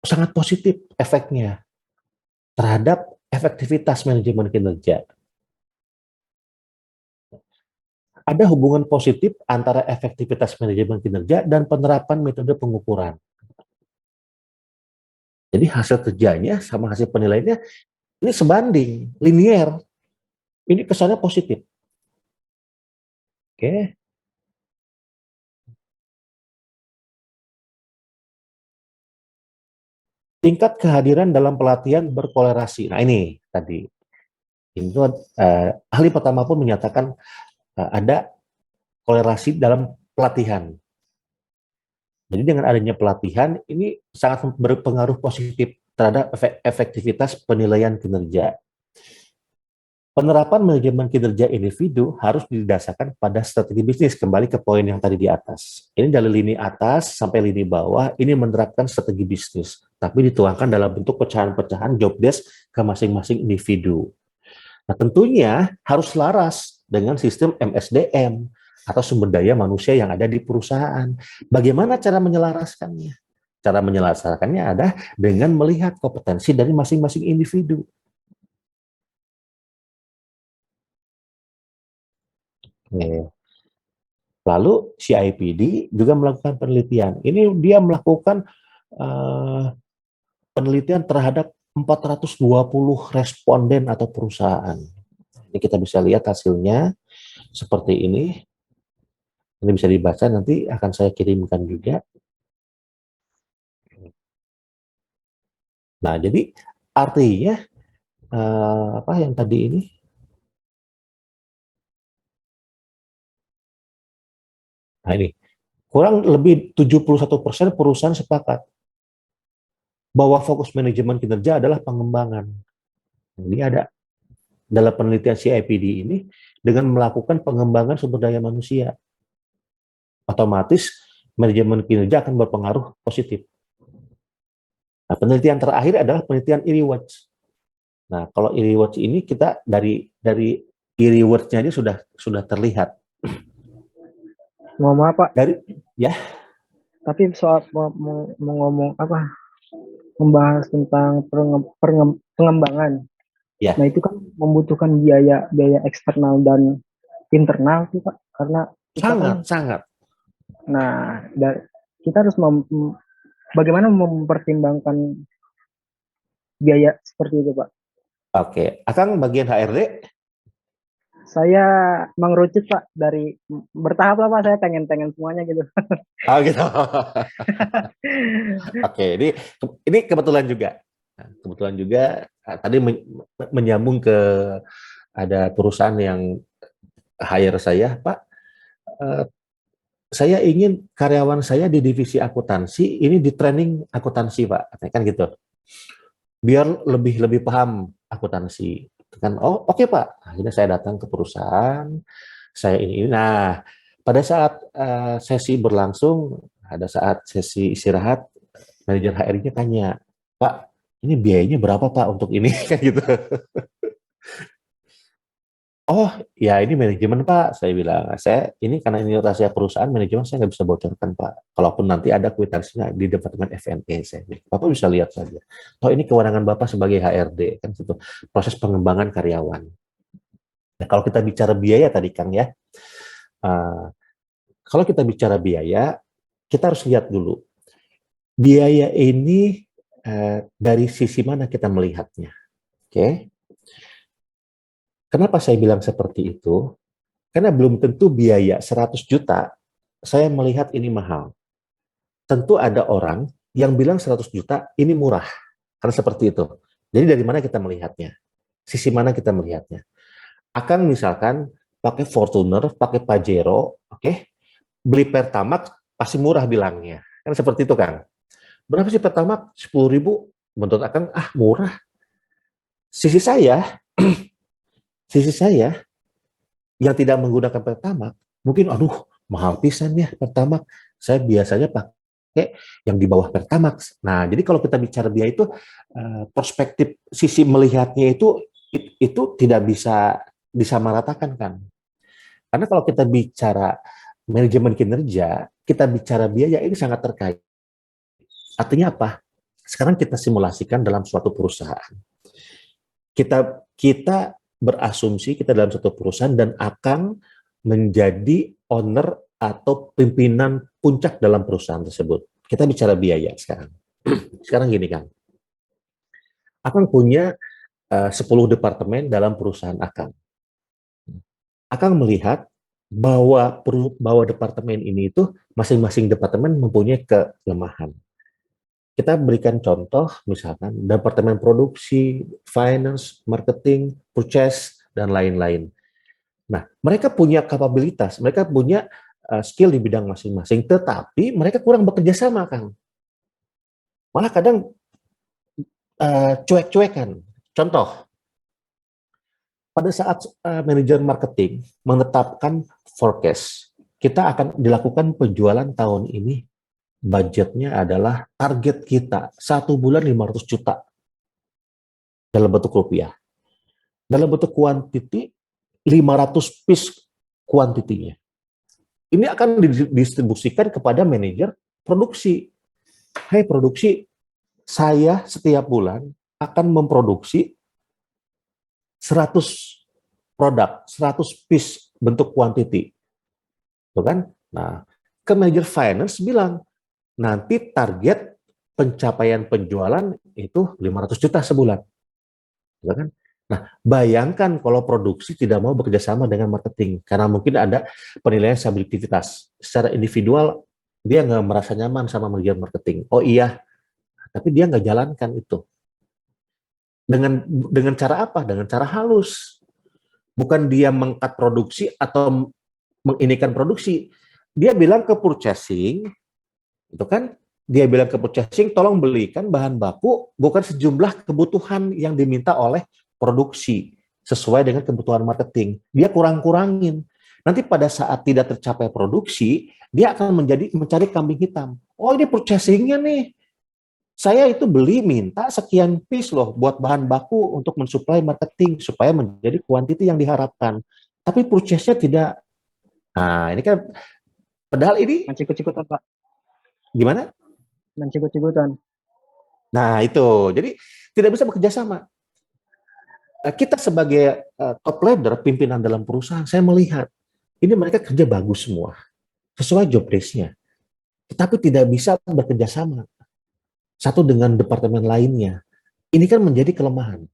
sangat positif efeknya terhadap efektivitas manajemen kinerja. Ada hubungan positif antara efektivitas manajemen kinerja dan penerapan metode pengukuran. Jadi hasil kerjanya sama hasil penilaiannya ini sebanding, linier. Ini kesannya positif. Oke. Tingkat kehadiran dalam pelatihan berkolerasi. Nah ini tadi. Itu ahli pertama pun menyatakan ada kolerasi dalam pelatihan. Jadi dengan adanya pelatihan, ini sangat berpengaruh positif terhadap efektivitas penilaian kinerja. Penerapan manajemen kinerja individu harus didasarkan pada strategi bisnis. Kembali ke poin yang tadi di atas. Ini dari lini atas sampai lini bawah, ini menerapkan strategi bisnis. Tapi dituangkan dalam bentuk pecahan-pecahan job desk ke masing-masing individu. Nah tentunya harus selaras dengan sistem MSDM atau sumber daya manusia yang ada di perusahaan. Bagaimana cara menyelaraskannya? Cara menyelaraskannya ada dengan melihat kompetensi dari masing-masing individu. Lalu CIPD juga melakukan penelitian. Ini dia melakukan penelitian terhadap 420 responden atau perusahaan. Ini kita bisa lihat hasilnya seperti ini. Ini bisa dibaca, nanti akan saya kirimkan juga. Nah, jadi artinya apa yang tadi ini? Nah, ini kurang lebih 71% perusahaan sepakat bahwa fokus manajemen kinerja adalah pengembangan. Ini ada dalam penelitian CIPD ini dengan melakukan pengembangan sumber daya manusia. Otomatis manajemen kinerja akan berpengaruh positif. Nah, penelitian terakhir adalah penelitian e-rewards. Nah, kalau e-rewards ini kita dari e-rewards-nya ini sudah terlihat. Mau maaf Pak, Dari ya, tapi soal mau ngomong apa, membahas tentang pengembangan. ya, Nah itu kan membutuhkan biaya eksternal dan internal tuh Pak, karena kita kan, sangat. nah kita harus bagaimana mempertimbangkan biaya seperti itu Pak. Oke, Akang bagian HRD. Saya mengerucut Pak, dari bertahap lah Pak, saya pengen semuanya gitu. Oh gitu. Oke, ini kebetulan juga. Nah, kebetulan juga tadi menyambung ke ada perusahaan yang hire saya, Pak. eh, saya ingin karyawan saya di divisi akuntansi ini di training akuntansi, Pak. Kan gitu. Biar lebih paham akuntansi. Kan, oh oke, Pak. Akhirnya saya datang ke perusahaan, saya ini. Nah, pada saat sesi berlangsung, ada saat sesi istirahat, manajer HR-nya tanya, Pak, ini biayanya berapa Pak untuk ini? Kan gitu. Oh, ya ini manajemen Pak, saya bilang. Saya ini karena ini rahasia perusahaan, manajemen saya nggak bisa bocorkan Pak. Kalaupun nanti ada kwitansinya di departemen F&E, saya bilang. Bapak bisa lihat saja. Oh, ini kewenangan Bapak sebagai HRD, kan gitu. Proses pengembangan karyawan. Nah, kalau kita bicara biaya tadi Kang ya, kalau kita bicara biaya, kita harus lihat dulu. Biaya ini dari sisi mana kita melihatnya. Oke. Kenapa saya bilang seperti itu? Karena belum tentu biaya 100 juta, saya melihat ini mahal. Tentu ada orang yang bilang 100 juta ini murah. Karena seperti itu. Jadi dari mana kita melihatnya? Sisi mana kita melihatnya? Akan misalkan pakai Fortuner, pakai Pajero, oke? Beli Pertamax pasti murah bilangnya. Kan seperti itu, Kang. Berapa sih Pertamax? 10.000. Menurut Akang, murah. Sisi saya, sisi saya yang tidak menggunakan Pertamax, mungkin aduh mahal pisan ya Pertamax. Saya biasanya pakai yang di bawah Pertamax. Nah, jadi kalau kita bicara biaya itu perspektif sisi melihatnya itu tidak bisa disamaratakan kan. Karena kalau kita bicara manajemen kinerja, kita bicara biaya ini sangat terkait. Artinya apa? Sekarang kita simulasikan dalam suatu perusahaan. Kita berasumsi kita dalam satu perusahaan dan akan menjadi owner atau pimpinan puncak dalam perusahaan tersebut. Kita bicara biaya sekarang. Sekarang gini kan, Akang punya 10 departemen dalam perusahaan Akang. Akang melihat bahwa departemen ini itu masing-masing departemen mempunyai kelemahan. Kita berikan contoh, misalkan departemen produksi, finance, marketing, purchase, dan lain-lain. Nah, mereka punya kapabilitas, mereka punya skill di bidang masing-masing, tetapi mereka kurang bekerja sama, Kang. Malah kadang cuek-cuekan. Contoh, pada saat manajer marketing menetapkan forecast, kita akan dilakukan penjualan tahun ini, budgetnya adalah target kita 1 bulan 500 juta dalam bentuk rupiah. Dalam bentuk kuantiti 500 piece kuantitinya. Ini akan didistribusikan kepada manajer produksi. Hai produksi, saya setiap bulan akan memproduksi 100 produk, 100 piece bentuk kuantiti. Tuh kan? Nah, ke manajer finance bilang, nanti target pencapaian penjualan itu 500 juta sebulan. Ya kan? Nah, bayangkan kalau produksi tidak mau bekerja sama dengan marketing, karena mungkin ada penilaian subjektivitas. Secara individual, dia nggak merasa nyaman sama manajer marketing. Oh iya, tapi dia nggak jalankan itu. Dengan cara apa? Dengan cara halus. Bukan dia mengkat produksi atau menginikan produksi. Dia bilang ke purchasing, itu kan? Dia bilang ke purchasing, tolong belikan bahan baku bukan sejumlah kebutuhan yang diminta oleh produksi sesuai dengan kebutuhan marketing. Dia kurang-kurangin. Nanti pada saat tidak tercapai produksi, dia akan mencari kambing hitam. Oh, ini purchasingnya nih. Saya itu beli minta sekian piece loh buat bahan baku untuk mensuplai marketing supaya menjadi kuantiti yang diharapkan. Tapi purchase-nya tidak. Nah, ini kan padahal ini Mencikut-cikutan Pak, gimana? mencikut-cikutan. Nah, itu. Jadi tidak bisa bekerja sama. Kita sebagai top leader, pimpinan dalam perusahaan, saya melihat ini mereka kerja bagus semua, sesuai job desk-nya. Tetapi tidak bisa bekerja sama satu dengan departemen lainnya. Ini kan menjadi kelemahan.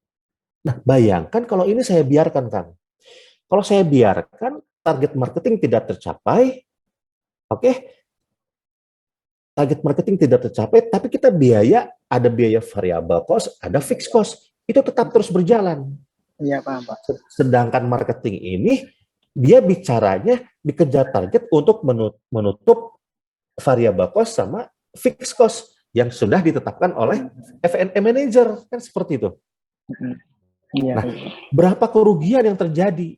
Nah, bayangkan kalau ini saya biarkan, Kang. Kalau saya biarkan target marketing tidak tercapai, oke, target marketing tidak tercapai, tapi kita ada biaya variable cost, ada fixed cost, itu tetap terus berjalan. Iya paham Pak. Sedangkan marketing ini, dia bicaranya dikejar target untuk menutup variable cost sama fixed cost yang sudah ditetapkan oleh F&E manager, kan seperti itu. Iya. Nah, berapa kerugian yang terjadi?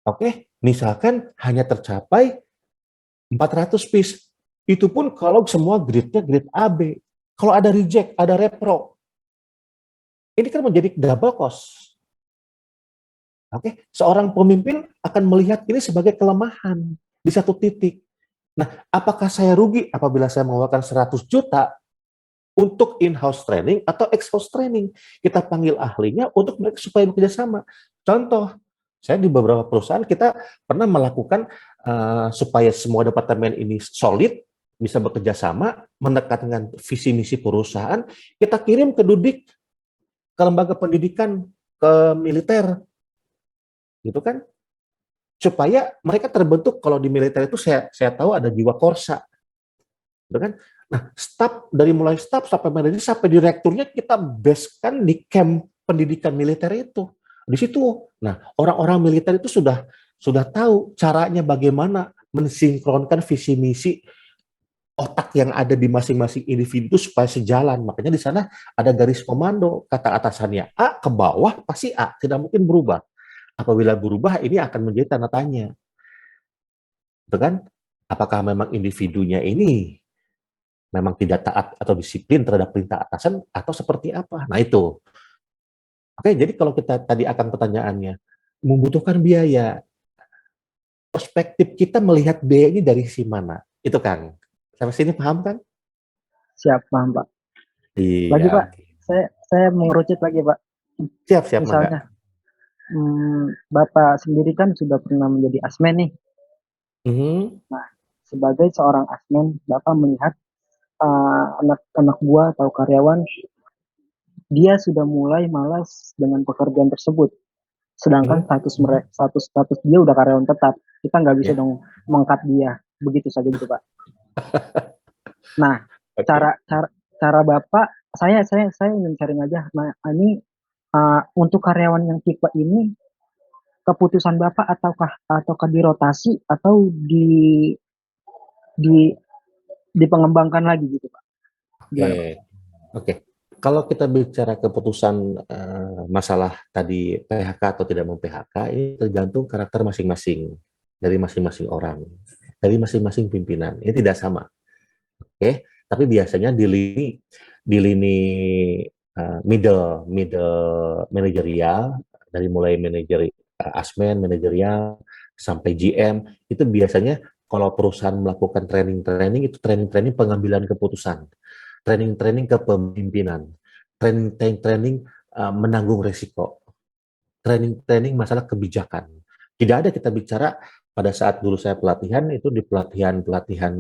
Oke, misalkan hanya tercapai 400 piece. Itu pun kalau semua grade-nya grade AB. Kalau ada reject, ada repro. Ini kan menjadi double cost. Oke, seorang pemimpin akan melihat ini sebagai kelemahan di satu titik. Nah, apakah saya rugi apabila saya mengeluarkan 100 juta untuk in-house training atau ex-house training? Kita panggil ahlinya untuk mereka supaya bekerja sama. Contoh, saya di beberapa perusahaan kita pernah melakukan supaya semua departemen ini solid, bisa bekerja sama, mendekatkan visi misi perusahaan, kita kirim ke Dudik, ke lembaga pendidikan, ke militer, gitu kan? Supaya mereka terbentuk. Kalau di militer itu saya tahu ada jiwa korsa, gitu kan? Nah, dari mulai staf sampai manajer sampai direkturnya kita basekan di camp pendidikan militer itu. Di situ, nah orang-orang militer itu sudah tahu caranya bagaimana mensinkronkan visi misi otak yang ada di masing-masing individu supaya sejalan. Makanya di sana ada garis komando, kata atasannya A ke bawah pasti A, tidak mungkin berubah. Apabila berubah, ini akan menjadi tanda tanya. Itu kan? Apakah memang individunya ini memang tidak taat atau disiplin terhadap perintah atasan atau seperti apa? Nah itu. Oke, jadi kalau kita tadi akan pertanyaannya, membutuhkan biaya. Perspektif kita melihat biaya ini dari si mana? Itu Kang. Sampai sini paham kan? Siap paham Pak. Iya. Lagi Pak, saya mengerucut lagi Pak. Siap. Misalnya, Bapak sendiri kan sudah pernah menjadi asmen nih. Nah, sebagai seorang asmen, Bapak melihat anak-anak buah atau karyawan, dia sudah mulai malas dengan pekerjaan tersebut. Sedangkan status dia udah karyawan tetap. Kita nggak bisa dong mengangkat dia begitu saja gitu Pak. Nah, cara Bapak, saya ingin sharing aja. Nah, ini untuk karyawan yang tipe ini, keputusan Bapak ataukah dirotasi atau dipengembangkan lagi gitu Pak? Oke. Kalau kita bicara keputusan masalah tadi PHK atau tidak mau PHK, ini tergantung karakter masing-masing dari masing-masing orang, dari masing-masing pimpinan. Ini tidak sama. Oke, tapi biasanya di lini middle manajerial, dari mulai manajer asmen, manajerial sampai GM, itu biasanya kalau perusahaan melakukan training itu training pengambilan keputusan, training kepemimpinan, training menanggung resiko, training masalah kebijakan. Tidak ada kita bicara pada saat dulu saya pelatihan itu di pelatihan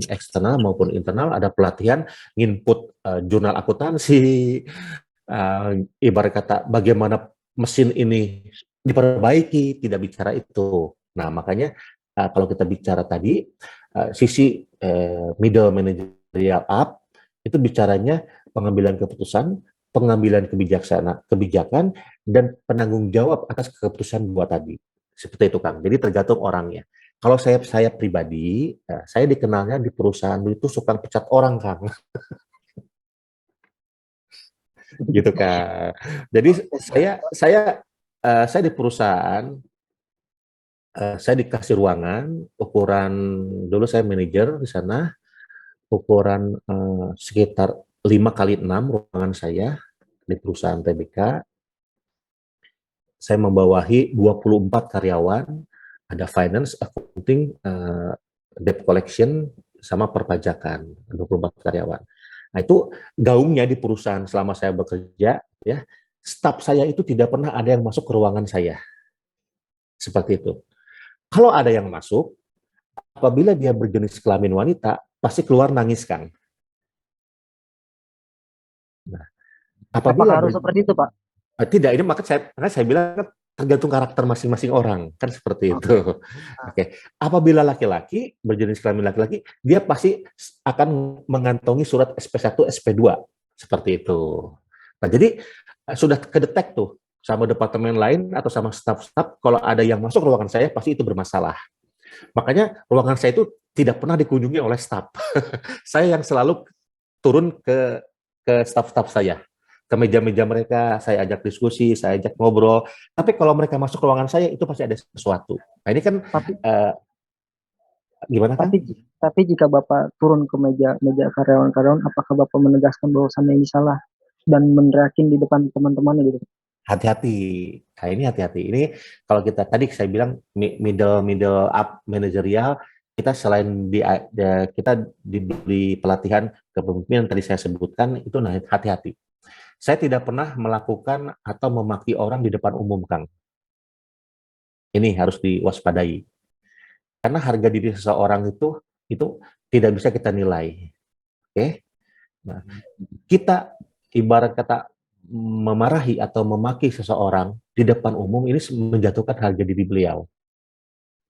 eksternal maupun internal ada pelatihan input jurnal akuntansi, ibarat kata bagaimana mesin ini diperbaiki, tidak bicara itu. Nah makanya kalau kita bicara tadi sisi middle managerial up itu bicaranya pengambilan keputusan, pengambilan kebijakan dan penanggung jawab atas keputusan buat tadi. Seperti itu, Kang. Jadi tergantung orangnya. Kalau saya pribadi, saya dikenalnya di perusahaan itu suka pecat orang, Kang. Gitu, Kang. Jadi saya di perusahaan, saya dikasih ruangan ukuran, dulu saya manajer di sana, ukuran sekitar 5x6 ruangan saya di perusahaan TBK. Saya membawahi 24 karyawan, ada finance, accounting, debt collection, sama perpajakan, 24 karyawan. Nah, itu gaungnya di perusahaan selama saya bekerja, ya. Staf saya itu tidak pernah ada yang masuk ke ruangan saya. Seperti itu. Kalau ada yang masuk, apabila dia berjenis kelamin wanita, pasti keluar nangis, Kang. Nah, Apakah harus seperti itu, Pak? Tidak, ini makanya saya bilang kan tergantung karakter masing-masing orang, kan seperti itu. Oke. Apabila laki-laki, berjenis kelamin laki-laki, dia pasti akan mengantongi surat SP1, SP2, seperti itu. Nah, jadi sudah kedetek tuh sama departemen lain atau sama staf-staf, kalau ada yang masuk ruangan saya, pasti itu bermasalah. Makanya ruangan saya itu tidak pernah dikunjungi oleh staf. Saya yang selalu turun ke staf-staf saya, ke meja-meja mereka, saya ajak diskusi, saya ajak ngobrol. Tapi kalau mereka masuk ke ruangan saya, itu pasti ada sesuatu. Nah, ini kan gimana, kan? Tapi jika Bapak turun ke meja karyawan-karyawan, apakah Bapak menegaskan bahwasannya ini salah dan meneriakin di depan teman-temannya gitu? Hati-hati. Nah, ini hati-hati. Ini kalau kita tadi saya bilang middle up manajerial, kita selain kita diberi pelatihan kepemimpinan tadi saya sebutkan, itu hati-hati. Saya tidak pernah melakukan atau memaki orang di depan umum, Kang. Ini harus diwaspadai. Karena harga diri seseorang itu tidak bisa kita nilai. Oke? Nah, kita ibarat kata memarahi atau memaki seseorang di depan umum, ini menjatuhkan harga diri beliau.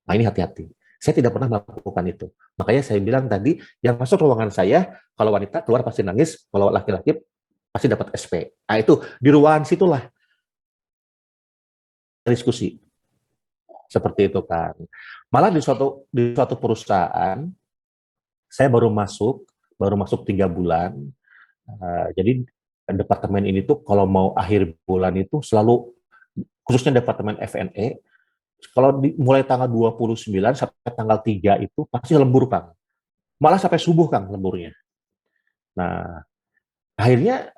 Nah, ini hati-hati. Saya tidak pernah melakukan itu. Makanya saya bilang tadi, yang masuk ruangan saya, kalau wanita keluar pasti nangis, kalau laki-laki pasti dapat SP. Nah, itu di ruangan situlah diskusi. Seperti itu, kan. Malah di suatu perusahaan, saya baru masuk 3 bulan. Jadi departemen ini tuh kalau mau akhir bulan itu selalu, khususnya departemen F&E, kalau mulai tanggal 29 sampai tanggal 3 itu pasti lembur, Kang. Malah sampai subuh, Kang, lemburnya. Nah, akhirnya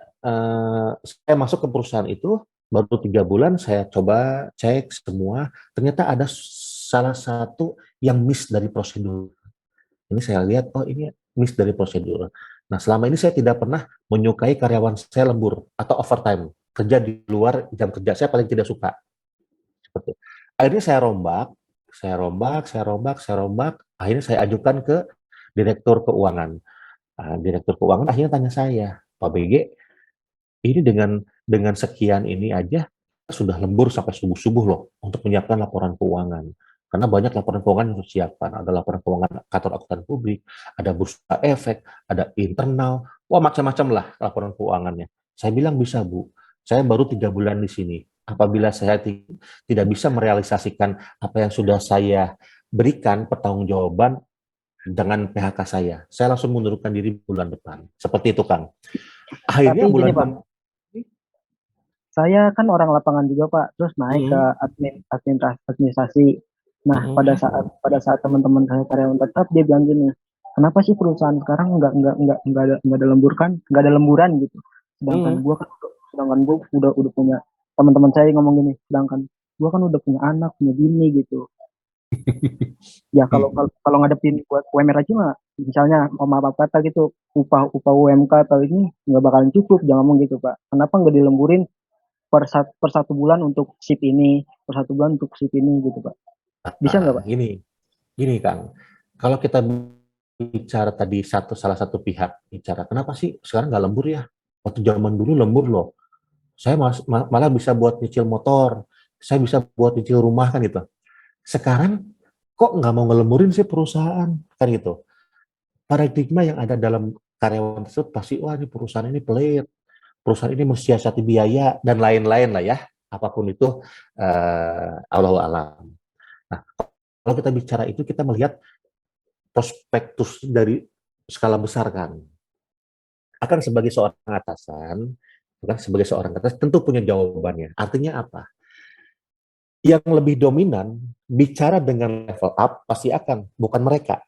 saya masuk ke perusahaan itu, baru 3 bulan, saya coba cek semua, ternyata ada salah satu yang miss dari prosedur. Ini saya lihat, oh ini miss dari prosedur. Nah, selama ini saya tidak pernah menyukai karyawan saya lembur atau overtime, kerja di luar jam kerja, saya paling tidak suka. Seperti itu. Akhirnya saya rombak, akhirnya saya ajukan ke Direktur Keuangan. Nah, Direktur Keuangan akhirnya tanya saya, Pak BG, ini dengan sekian ini aja sudah lembur sampai subuh-subuh loh untuk menyiapkan laporan keuangan. Karena banyak laporan keuangan yang harus disiapkan. Ada laporan keuangan kantor akuntan publik, ada bursa efek, ada internal, wah macam-macam lah laporan keuangannya. Saya bilang bisa, Bu. Saya baru 3 bulan di sini. Apabila saya tidak bisa merealisasikan apa yang sudah saya berikan pertanggungjawaban dengan PHK saya langsung mundurkan diri bulan depan. Seperti itu, Kang. Akhirnya Tapi bulan gini, Pak, saya kan orang lapangan juga, Pak, terus naik ke administrasi. Nah, pada saat teman-teman saya karyawan tetap, dia bilang gini, kenapa sih perusahaan sekarang nggak ada lembur kan, nggak ada lemburan gitu. Sedangkan gua udah punya, teman-teman saya ngomong gini, sedangkan gua kan udah punya anak, punya bini gitu. Ya kalau ngadepin buat UMR aja mah, misalnya sama Bapak gitu, upah UMK atau ini nggak bakalan cukup, jangan ngomong gitu, Pak. Kenapa nggak dilemburin per 1 bulan untuk shift ini, per 1 bulan untuk shift ini gitu, Pak. Bisa nggak, Pak? Gini, Kang. Kalau kita bicara tadi salah satu pihak bicara, kenapa sih sekarang nggak lembur ya? Waktu zaman dulu lembur loh. Saya malah bisa buat nyicil motor, saya bisa buat nyicil rumah, kan gitu. Sekarang kok nggak mau ngelemburin sih perusahaan, kan gitu. Paradigma yang ada dalam karyawan tersebut pasti, wah ini perusahaan ini pelit, perusahaan ini mensiasati biaya dan lain-lain lah ya, apapun itu Allahu alam. Nah, kalau kita bicara itu kita melihat prospektus dari skala besar kan. Akan sebagai seorang atasan, kan sebagai seorang atasan tentu punya jawabannya. Artinya apa? Yang lebih dominan bicara dengan level up pasti akan, bukan mereka.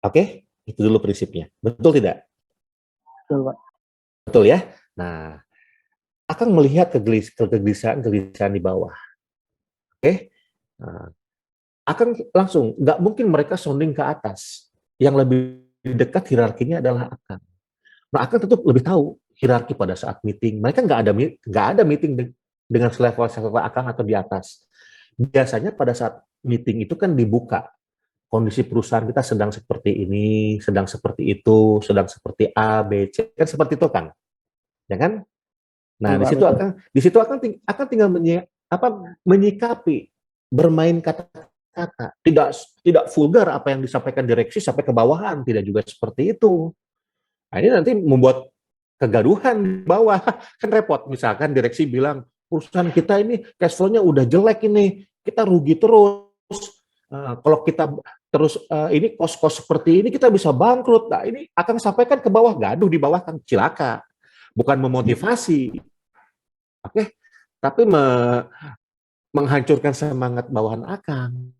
Oke? Itu dulu prinsipnya. Betul tidak? Betul, Pak. Betul ya? Nah, akan melihat kegelisahan di bawah. Oke? Nah, akan langsung, nggak mungkin mereka sounding ke atas. Yang lebih dekat hierarkinya adalah akan. Nah, akan tentu lebih tahu hierarki pada saat meeting. Mereka nggak ada meeting dengan selevel akan atau di atas. Biasanya pada saat meeting itu kan dibuka. Kondisi perusahaan kita sedang seperti ini, sedang seperti itu, sedang seperti A, B, C, kan seperti itu kan, ya kan? Nah, Betul, Pak, betul. di situ akan tinggal menyikapi, bermain kata-kata, tidak vulgar apa yang disampaikan direksi sampai ke bawahan, tidak juga seperti itu. Nah, ini nanti membuat kegaduhan di bawah, kan repot. Misalkan direksi bilang, perusahaan kita ini cash flow-nya udah jelek ini, kita rugi terus. Kalau kita terus ini kos-kos seperti ini, kita bisa bangkrut. Nah, ini akan sampaikan ke bawah, gaduh di bawah kan cilaka. Bukan memotivasi, oke? Tapi menghancurkan semangat bawahan akan.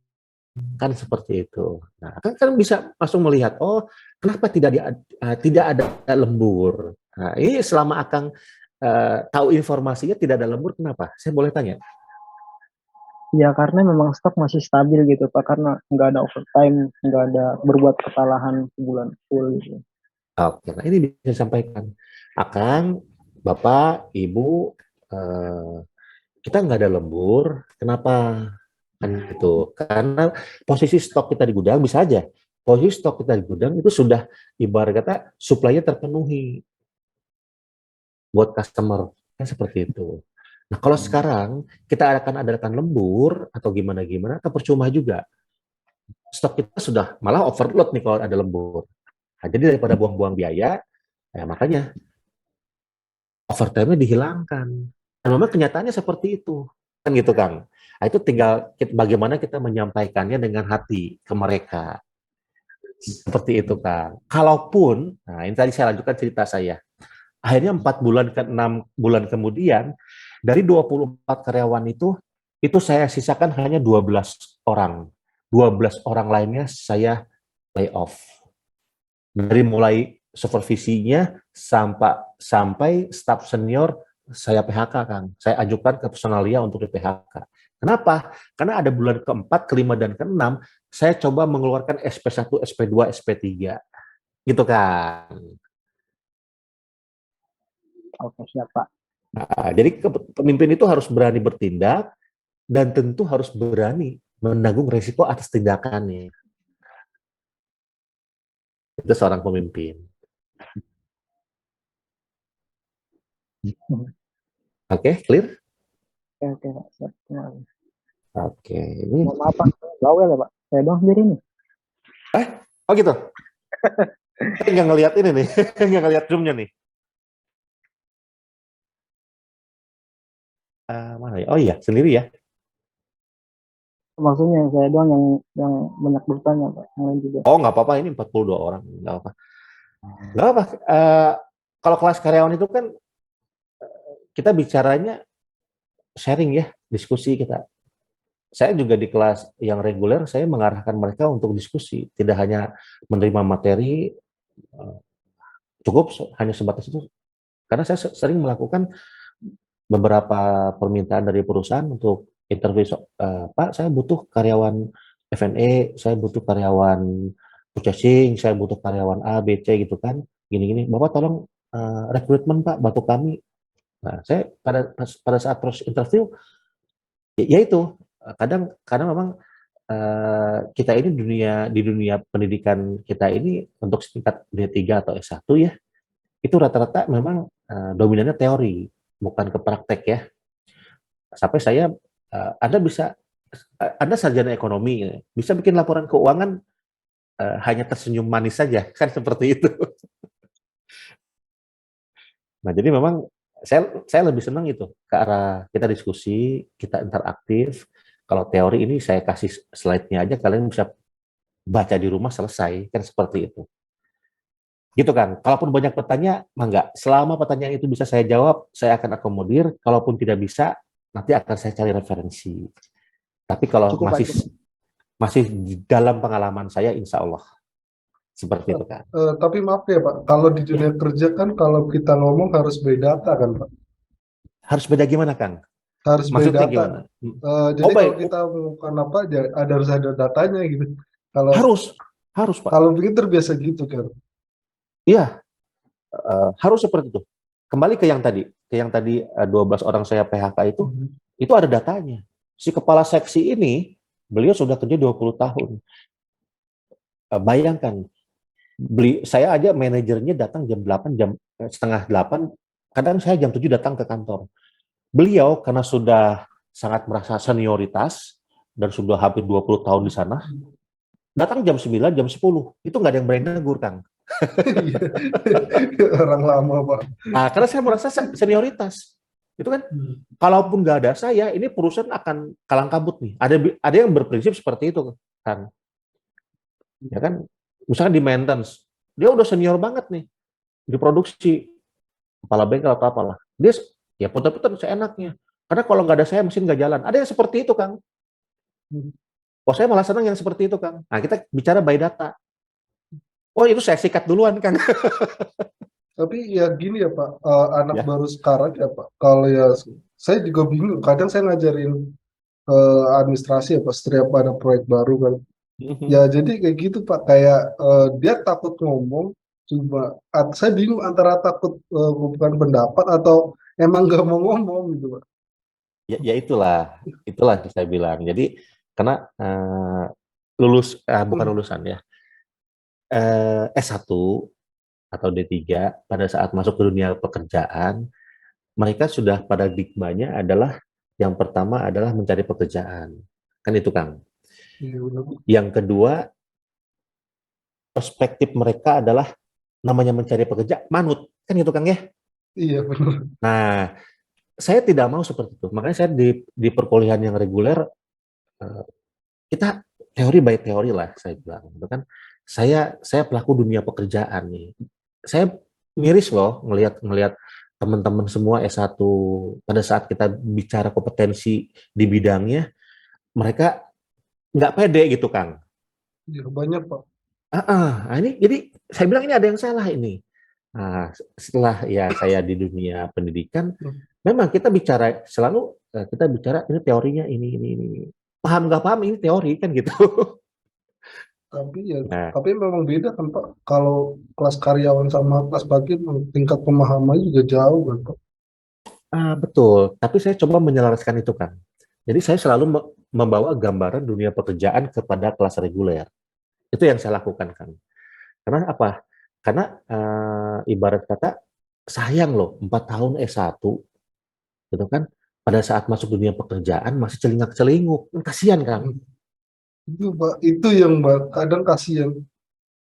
Kan seperti itu. Nah, kan bisa langsung melihat, oh, kenapa tidak ada lembur? Nah, ini selama Akang tahu informasinya tidak ada lembur, kenapa? Saya boleh tanya? Ya karena memang stok masih stabil gitu Pak, karena nggak ada overtime, nggak ada berbuat kesalahan sebulan full gitu. Oke, nah ini bisa disampaikan. Akang, Bapak, Ibu, kita nggak ada lembur, kenapa? Kan gitu. Karena posisi stok kita di gudang bisa aja. Posisi stok kita di gudang itu sudah ibarat kata supply-nya terpenuhi buat customer. Kan seperti itu. Nah, kalau sekarang kita akan adakan lembur atau gimana-gimana, atau percuma juga. Stok kita sudah malah overload nih kalau ada lembur. Nah, jadi daripada buang-buang biaya, ya makanya overtime-nya dihilangkan. Dan memang kenyataannya seperti itu. Kan gitu, Kang. Nah, itu tinggal bagaimana kita menyampaikannya dengan hati ke mereka. Seperti itu, Kang. Kalaupun, nah ini tadi saya lanjutkan cerita saya. Akhirnya 4 bulan ke 6 bulan kemudian, dari 24 karyawan itu saya sisakan hanya 12 orang. 12 orang lainnya saya lay off. Dari mulai supervisinya sampai staf senior saya PHK, Kang. Saya ajukan ke personalia untuk di PHK. Kenapa? Karena ada bulan keempat, kelima, dan keenam, saya coba mengeluarkan SP1, SP2, SP3. Gitu, Kang. Oke, siap Pak. Nah, jadi pemimpin itu harus berani bertindak dan tentu harus berani menanggung resiko atas tindakannya. Itu seorang pemimpin. Oke, clear? Oke Pak, siap. Oke, ini Mohon maaf Pak, bawel ya Pak. Saya doang sendiri nih. oh gitu. Saya nggak ngeliat ini nih, nggak ngeliat zoom-nya nih. Mana ya? Oh iya, sendiri ya. Maksudnya saya doang yang banyak bertanya Pak, yang lain juga. Oh, nggak apa-apa, ini 42 orang, nggak apa. Nggak apa. Kalau kelas karyawan itu kan kita bicaranya sharing ya, diskusi kita. Saya juga di kelas yang reguler, saya mengarahkan mereka untuk diskusi, tidak hanya menerima materi, cukup hanya sebatas itu. Karena saya sering melakukan beberapa permintaan dari perusahaan untuk interview, Pak, saya butuh karyawan F&E, saya butuh karyawan purchasing, saya butuh karyawan A, B, C gitu kan, gini-gini. Bapak tolong rekrutmen Pak, bantu kami. Nah, saya pada saat proses interview, ya itu kadang memang kita ini di dunia pendidikan kita ini untuk tingkat D3 atau S1 ya, itu rata-rata memang dominannya teori, bukan ke praktek ya. Sampai saya, Anda sarjana ekonomi, bisa bikin laporan keuangan hanya tersenyum manis saja, kan seperti itu. Nah, jadi memang saya lebih senang itu ke arah kita diskusi, kita interaktif. Kalau teori ini saya kasih slide-nya aja, kalian bisa baca di rumah selesai, kan seperti itu. Gitu kan. Kalaupun banyak pertanyaan, enggak. Selama pertanyaan itu bisa saya jawab, saya akan akomodir. Kalaupun tidak bisa, nanti akan saya cari referensi. Tapi kalau Cukup Pak, masih cukup. masih di dalam pengalaman saya, insya Allah seperti itu kan. Tapi maaf ya Pak, kalau di Ya, dunia kerja kan kalau kita ngomong harus by data kan Pak, harus beda gimana, Kang? harus by Maksudnya data. gimana? Jadi kalau Baik. kita melakukan apa aja, harus ada datanya gitu. Kalau Harus Pak. kalau begitu terbiasa gitu kan. Iya, harus seperti itu. Kembali ke yang tadi 12 orang saya PHK itu ada datanya. Si kepala seksi ini, beliau sudah kerja 20 tahun. Bayangkan, saya aja manajernya datang jam 8, setengah 8, kadang saya jam 7 datang ke kantor. Beliau karena sudah sangat merasa senioritas dan sudah hampir 20 tahun di sana, datang jam 9, jam 10. Itu nggak ada yang berani negur, Kang. Orang lama Pak. Nah, karena saya merasa senioritas. Itu kan, kalaupun nggak ada saya, ini perusahaan akan kalang kabut nih. Ada yang berprinsip seperti itu, kan? Ya kan, misalkan di maintenance, dia udah senior banget nih di produksi, kepala bengkel atau apalah. Dia ya putar-putar seenaknya. Karena kalau nggak ada saya mesin nggak jalan. Ada yang seperti itu, Kang. Oh, saya malah senang yang seperti itu, Kang. Nah, kita bicara by data. Oh, itu saya sikat duluan, Kang. Tapi ya gini ya Pak, anak Ya. baru sekarang ya Pak, kalau ya saya juga bingung. Kadang saya ngajarin administrasi ya Pak, setiap ada proyek baru kan. Ya jadi kayak gitu Pak, kayak dia takut ngomong, saya bingung antara takut bukan pendapat atau emang nggak mau ngomong gitu Pak. Ya itulah yang saya bilang. Jadi karena bukan lulusan ya, S1 atau D3 pada saat masuk ke dunia pekerjaan, mereka sudah paradigmanya adalah yang pertama adalah mencari pekerjaan. Kan itu, Kang. Iya benar. Yang kedua, perspektif mereka adalah namanya mencari pekerja, manut. Kan itu, Kang ya? Iya benar. Nah, saya tidak mau seperti itu. Makanya saya di perkuliahan yang reguler, kita teori by teori lah, saya bilang. Gitu kan. Saya pelaku dunia pekerjaan nih. Saya miris loh ngelihat teman-teman semua S1 pada saat kita bicara kompetensi di bidangnya, mereka nggak pede gitu, Kang. Iya banyak Pak. Nah, ini jadi saya bilang ini ada yang salah ini. Nah, setelah ya saya di dunia pendidikan, memang kita bicara selalu kita bicara ini teorinya ini. Paham nggak paham ini teori kan gitu. Nah, Tapi memang beda kan Pak. Kalau kelas karyawan sama kelas bagian tingkat pemahamannya juga jauh kan Pak. betul. Tapi saya coba menyelaraskan itu, kan. Jadi saya selalu membawa gambaran dunia pekerjaan kepada kelas reguler. Itu yang saya lakukan, kan. Karena apa? Karena ibarat kata sayang loh 4 tahun S1 gitu kan. Pada saat masuk dunia pekerjaan masih celingak-celinguk. Kasihan, Kang. Itu Pak, itu yang kadang kasihan.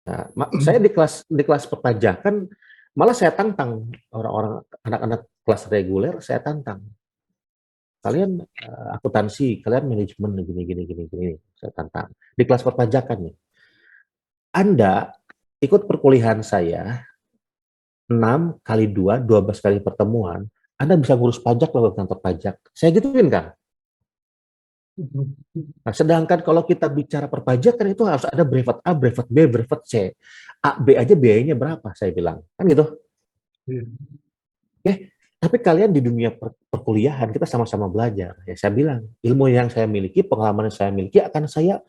Nah, saya di kelas perpajakan malah saya tantang orang-orang anak-anak kelas reguler, saya tantang. Kalian akuntansi, kalian manajemen gini, saya tantang. Di kelas perpajakan nih. Anda ikut perkuliahan saya 6 kali 2, 12 kali pertemuan, Anda bisa ngurus pajak loh ke kantor pajak. Saya gituin, Kang. Nah, sedangkan kalau kita bicara perpajakan itu harus ada brevet A, brevet B, brevet C. A, B aja biayanya berapa, saya bilang. Kan gitu. Tapi kalian di dunia perkuliahan, kita sama-sama belajar. Ya, saya bilang, ilmu yang saya miliki, pengalaman yang saya miliki akan saya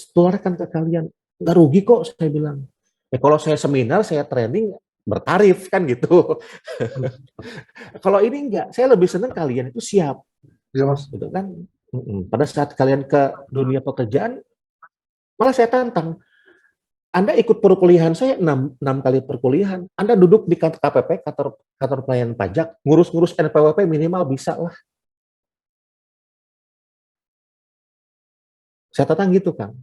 tularkan ke kalian. Nggak rugi kok, saya bilang. Kalau saya seminar, saya training, bertarif, kan gitu. Kalau ini enggak, saya lebih senang kalian itu siap. Ya Mas. Gitu kan. Pada saat kalian ke dunia pekerjaan, malah saya tantang. Anda ikut perkuliahan saya 6 kali perkuliahan. Anda duduk di kantor KPP, kantor pelayanan pajak, ngurus-ngurus NPWP minimal bisa lah. Saya tantang gitu, Kang.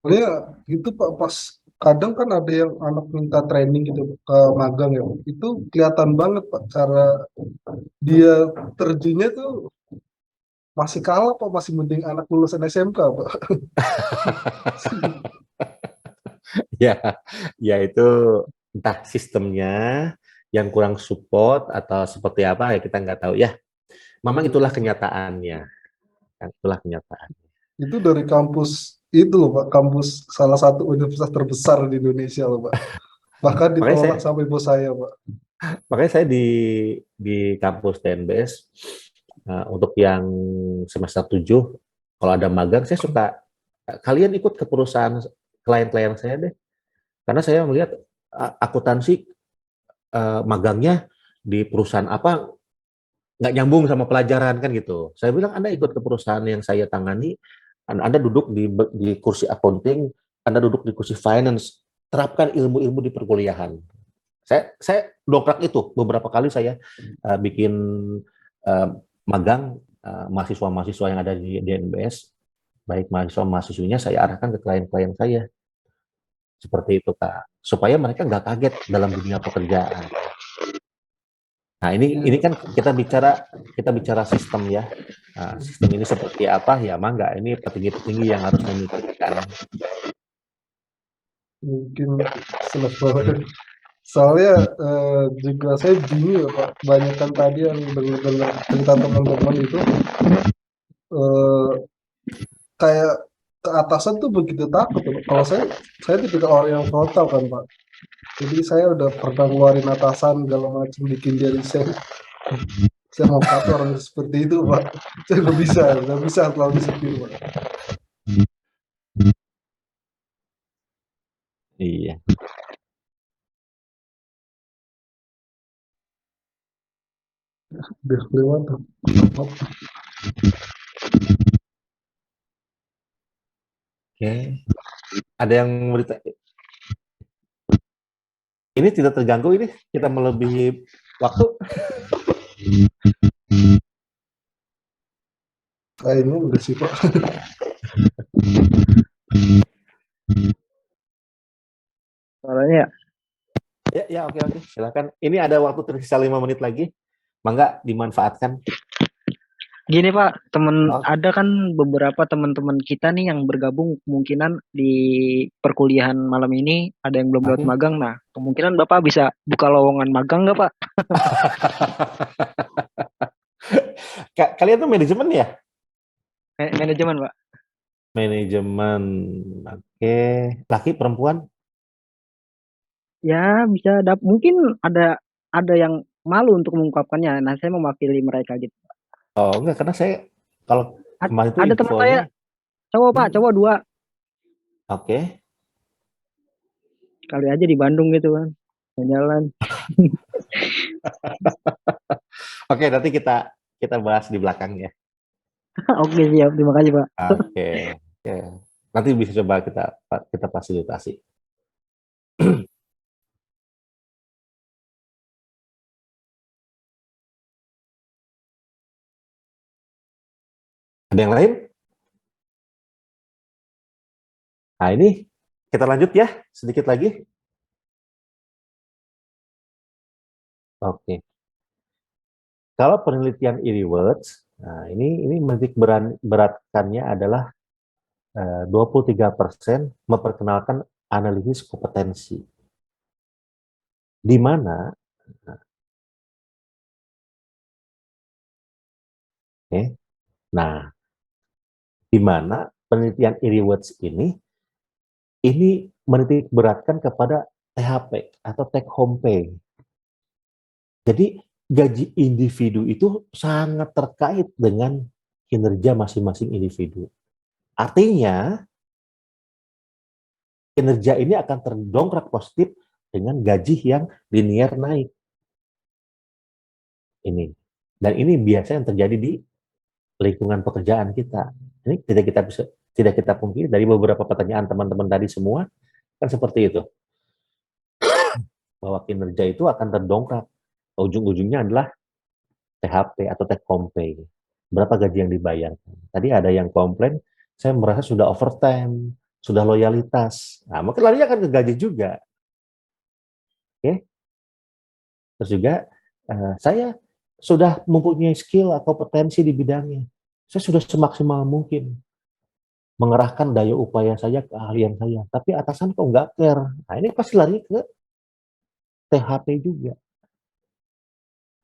Soalnya itu Pak, pas kadang kan ada yang anak minta training gitu ke magang ya, itu kelihatan banget Pak cara dia terjunnya tuh masih kalah Pak, masih mending anak lulusan SMK Pak. Ya, ya itu entah sistemnya yang kurang support atau seperti apa ya kita nggak tahu ya. Memang itulah kenyataannya. Itulah kenyataan. Itu dari kampus itu loh Pak, kampus salah satu universitas terbesar di Indonesia loh Pak. Bahkan Makanya saya ditolak sampai bos saya Pak. makanya saya di kampus TNBS untuk yang semester 7 kalau ada magang saya suka kalian ikut ke perusahaan klien-klien saya deh. Karena saya melihat akuntansi magangnya di perusahaan apa nggak nyambung sama pelajaran kan gitu. Saya bilang Anda ikut ke perusahaan yang saya tangani, Anda duduk di kursi accounting, Anda duduk di kursi finance, terapkan ilmu-ilmu di perkuliahan. Saya dongkrak itu beberapa kali saya bikin magang mahasiswa-mahasiswa yang ada di DNBS, baik mahasiswa-mahasiswinya saya arahkan ke klien-klien saya. Seperti itu Kak, supaya mereka nggak kaget dalam dunia pekerjaan. Nah ini kan kita bicara sistem ya. Nah, sistem ini seperti apa ya mangga ini petinggi-petinggi yang harus memikirkan. Mungkin selesai. Soalnya juga saya bingung ya Pak, banyak kan tadi yang dengar cerita teman-teman itu eh, kayak ke atasan tuh begitu takut ya Pak. Kalau saya tipikal orang yang frontal kan Pak. Jadi saya udah pernah ngeluarin atasan segala macam, bikin dia resign. Saya mau kata orang seperti itu Pak. Saya nggak bisa terlalu disiplin Pak. Iya. Udah lewat tuh. Oke. Ada yang berita? Ini tidak terganggu ini kita melebihi waktu. Kayaknya udah sih Pak. Soalnya ya, Ya oke silakan. Ini ada waktu tersisa 5 menit lagi. Mangga dimanfaatkan. gini Pak, Oh. ada kan beberapa teman-teman kita nih yang bergabung kemungkinan di perkuliahan malam ini ada yang belum lewat Oke. magang. Nah, kemungkinan Bapak bisa buka lowongan magang nggak Pak? Kalian tuh manajemen ya? Manajemen Pak. Manajemen. Oke. Laki perempuan? Ya bisa mungkin ada yang malu untuk mengungkapkannya. Nah, saya mewakili mereka gitu. Oh enggak, karena saya kalau kemarin itu Ada teman saya infonya. cowok Pak, cowok 2. Oke. Kali aja di Bandung gitu kan. Jalan. Oke, nanti kita bahas di belakang ya. Oke, siap. Terima kasih Pak. Oke. Oke. Nanti bisa coba kita fasilitasi. Ada yang lain? Nah, ini kita lanjut ya, sedikit lagi. Oke. Kalau penelitian e-rewards, nah ini menitik beratkannya adalah 23% memperkenalkan analisis kompetensi. Di mana Nah, di mana penelitian e-rewards ini menitik beratkan kepada THP atau take home pay. Jadi gaji individu itu sangat terkait dengan kinerja masing-masing individu. Artinya kinerja ini akan terdongkrak positif dengan gaji yang linear naik. Ini. Dan ini biasa yang terjadi di lingkungan pekerjaan kita. Ini tidak kita pungkiri dari beberapa pertanyaan teman-teman tadi semua kan seperti itu. Bahwa kinerja itu akan terdongkrak. Ujung-ujungnya adalah THP atau take home pay. Berapa gaji yang dibayar? Tadi ada yang komplain, saya merasa sudah overtime, sudah loyalitas. Nah, mungkin larinya akan ke gaji juga. Oke. Terus juga saya sudah mempunyai skill atau kompetensi di bidangnya. Saya sudah semaksimal mungkin mengerahkan daya upaya saya, keahlian saya. Tapi atasan kok nggak care. Nah, ini pasti lari ke THP juga.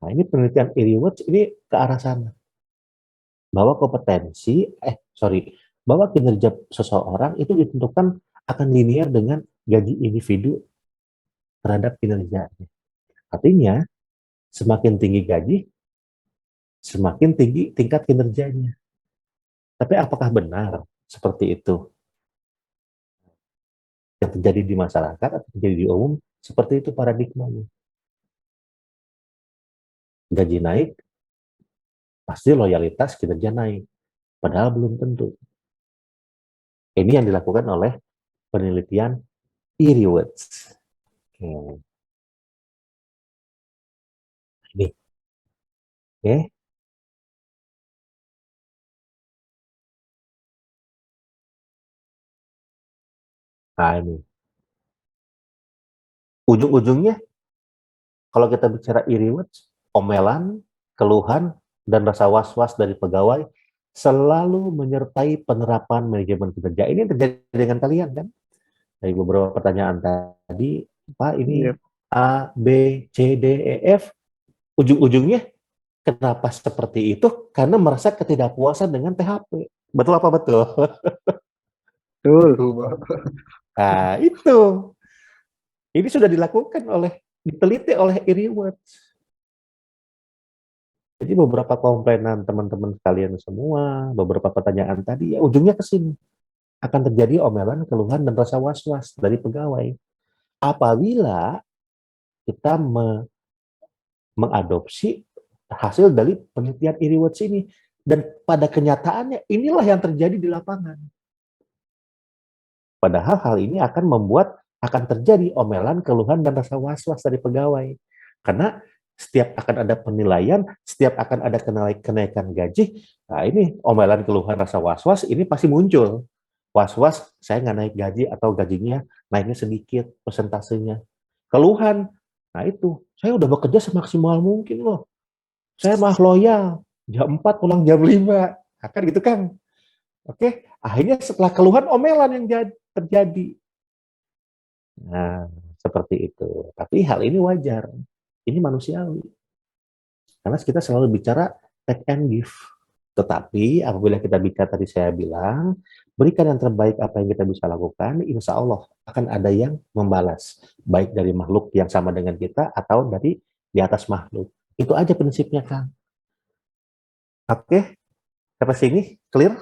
Nah, ini penelitian e-rewards ini ke arah sana. Bahwa bahwa kinerja seseorang itu ditentukan akan linear dengan gaji individu terhadap kinerjanya. Artinya, semakin tinggi gaji, semakin tinggi tingkat kinerjanya. Tapi apakah benar seperti itu? Yang terjadi di masyarakat atau terjadi di umum, seperti itu paradigmanya. Gaji naik, pasti loyalitas kinerja naik. Padahal belum tentu. Ini yang dilakukan oleh penelitian e-rewards. Oke. Ini. Oke. Nah, ini. Ujung-ujungnya, kalau kita bicara e-rewards, omelan, keluhan, dan rasa was-was dari pegawai selalu menyertai penerapan manajemen kinerja. Ini yang terjadi dengan kalian, kan? Dari beberapa pertanyaan tadi, Pak, ini A, B, C, D, E, F, ujung-ujungnya kenapa seperti itu? Karena merasa ketidakpuasan dengan THP. Betul apa betul? Betul. Nah, itu. Ini sudah dilakukan diteliti oleh e-rewards. Jadi beberapa komplainan teman-teman sekalian semua, beberapa pertanyaan tadi, ya ujungnya ke sini. Akan terjadi omelan, keluhan, dan rasa was-was dari pegawai. Apabila kita mengadopsi hasil dari penelitian e-rewards ini. Dan pada kenyataannya, inilah yang terjadi di lapangan. Padahal hal ini akan terjadi omelan, keluhan, dan rasa was-was dari pegawai. Karena setiap akan ada penilaian, setiap akan ada kenaikan gaji, nah ini omelan, keluhan, rasa was-was, ini pasti muncul. Was-was, saya nggak naik gaji atau gajinya naiknya sedikit, persentasenya. Keluhan, nah itu, saya udah bekerja semaksimal mungkin loh. Saya mah loyal, jam 4 pulang jam 5. Nah, kan gitu kan. Oke, akhirnya setelah keluhan omelan yang terjadi. Nah, seperti itu. Tapi hal ini wajar. Ini manusiawi. Karena kita selalu bicara take and give. Tetapi apabila kita bicara, tadi saya bilang, berikan yang terbaik apa yang kita bisa lakukan, insya Allah akan ada yang membalas. Baik dari makhluk yang sama dengan kita atau dari di atas makhluk. Itu aja prinsipnya, Kang. Oke, sampai sini clear?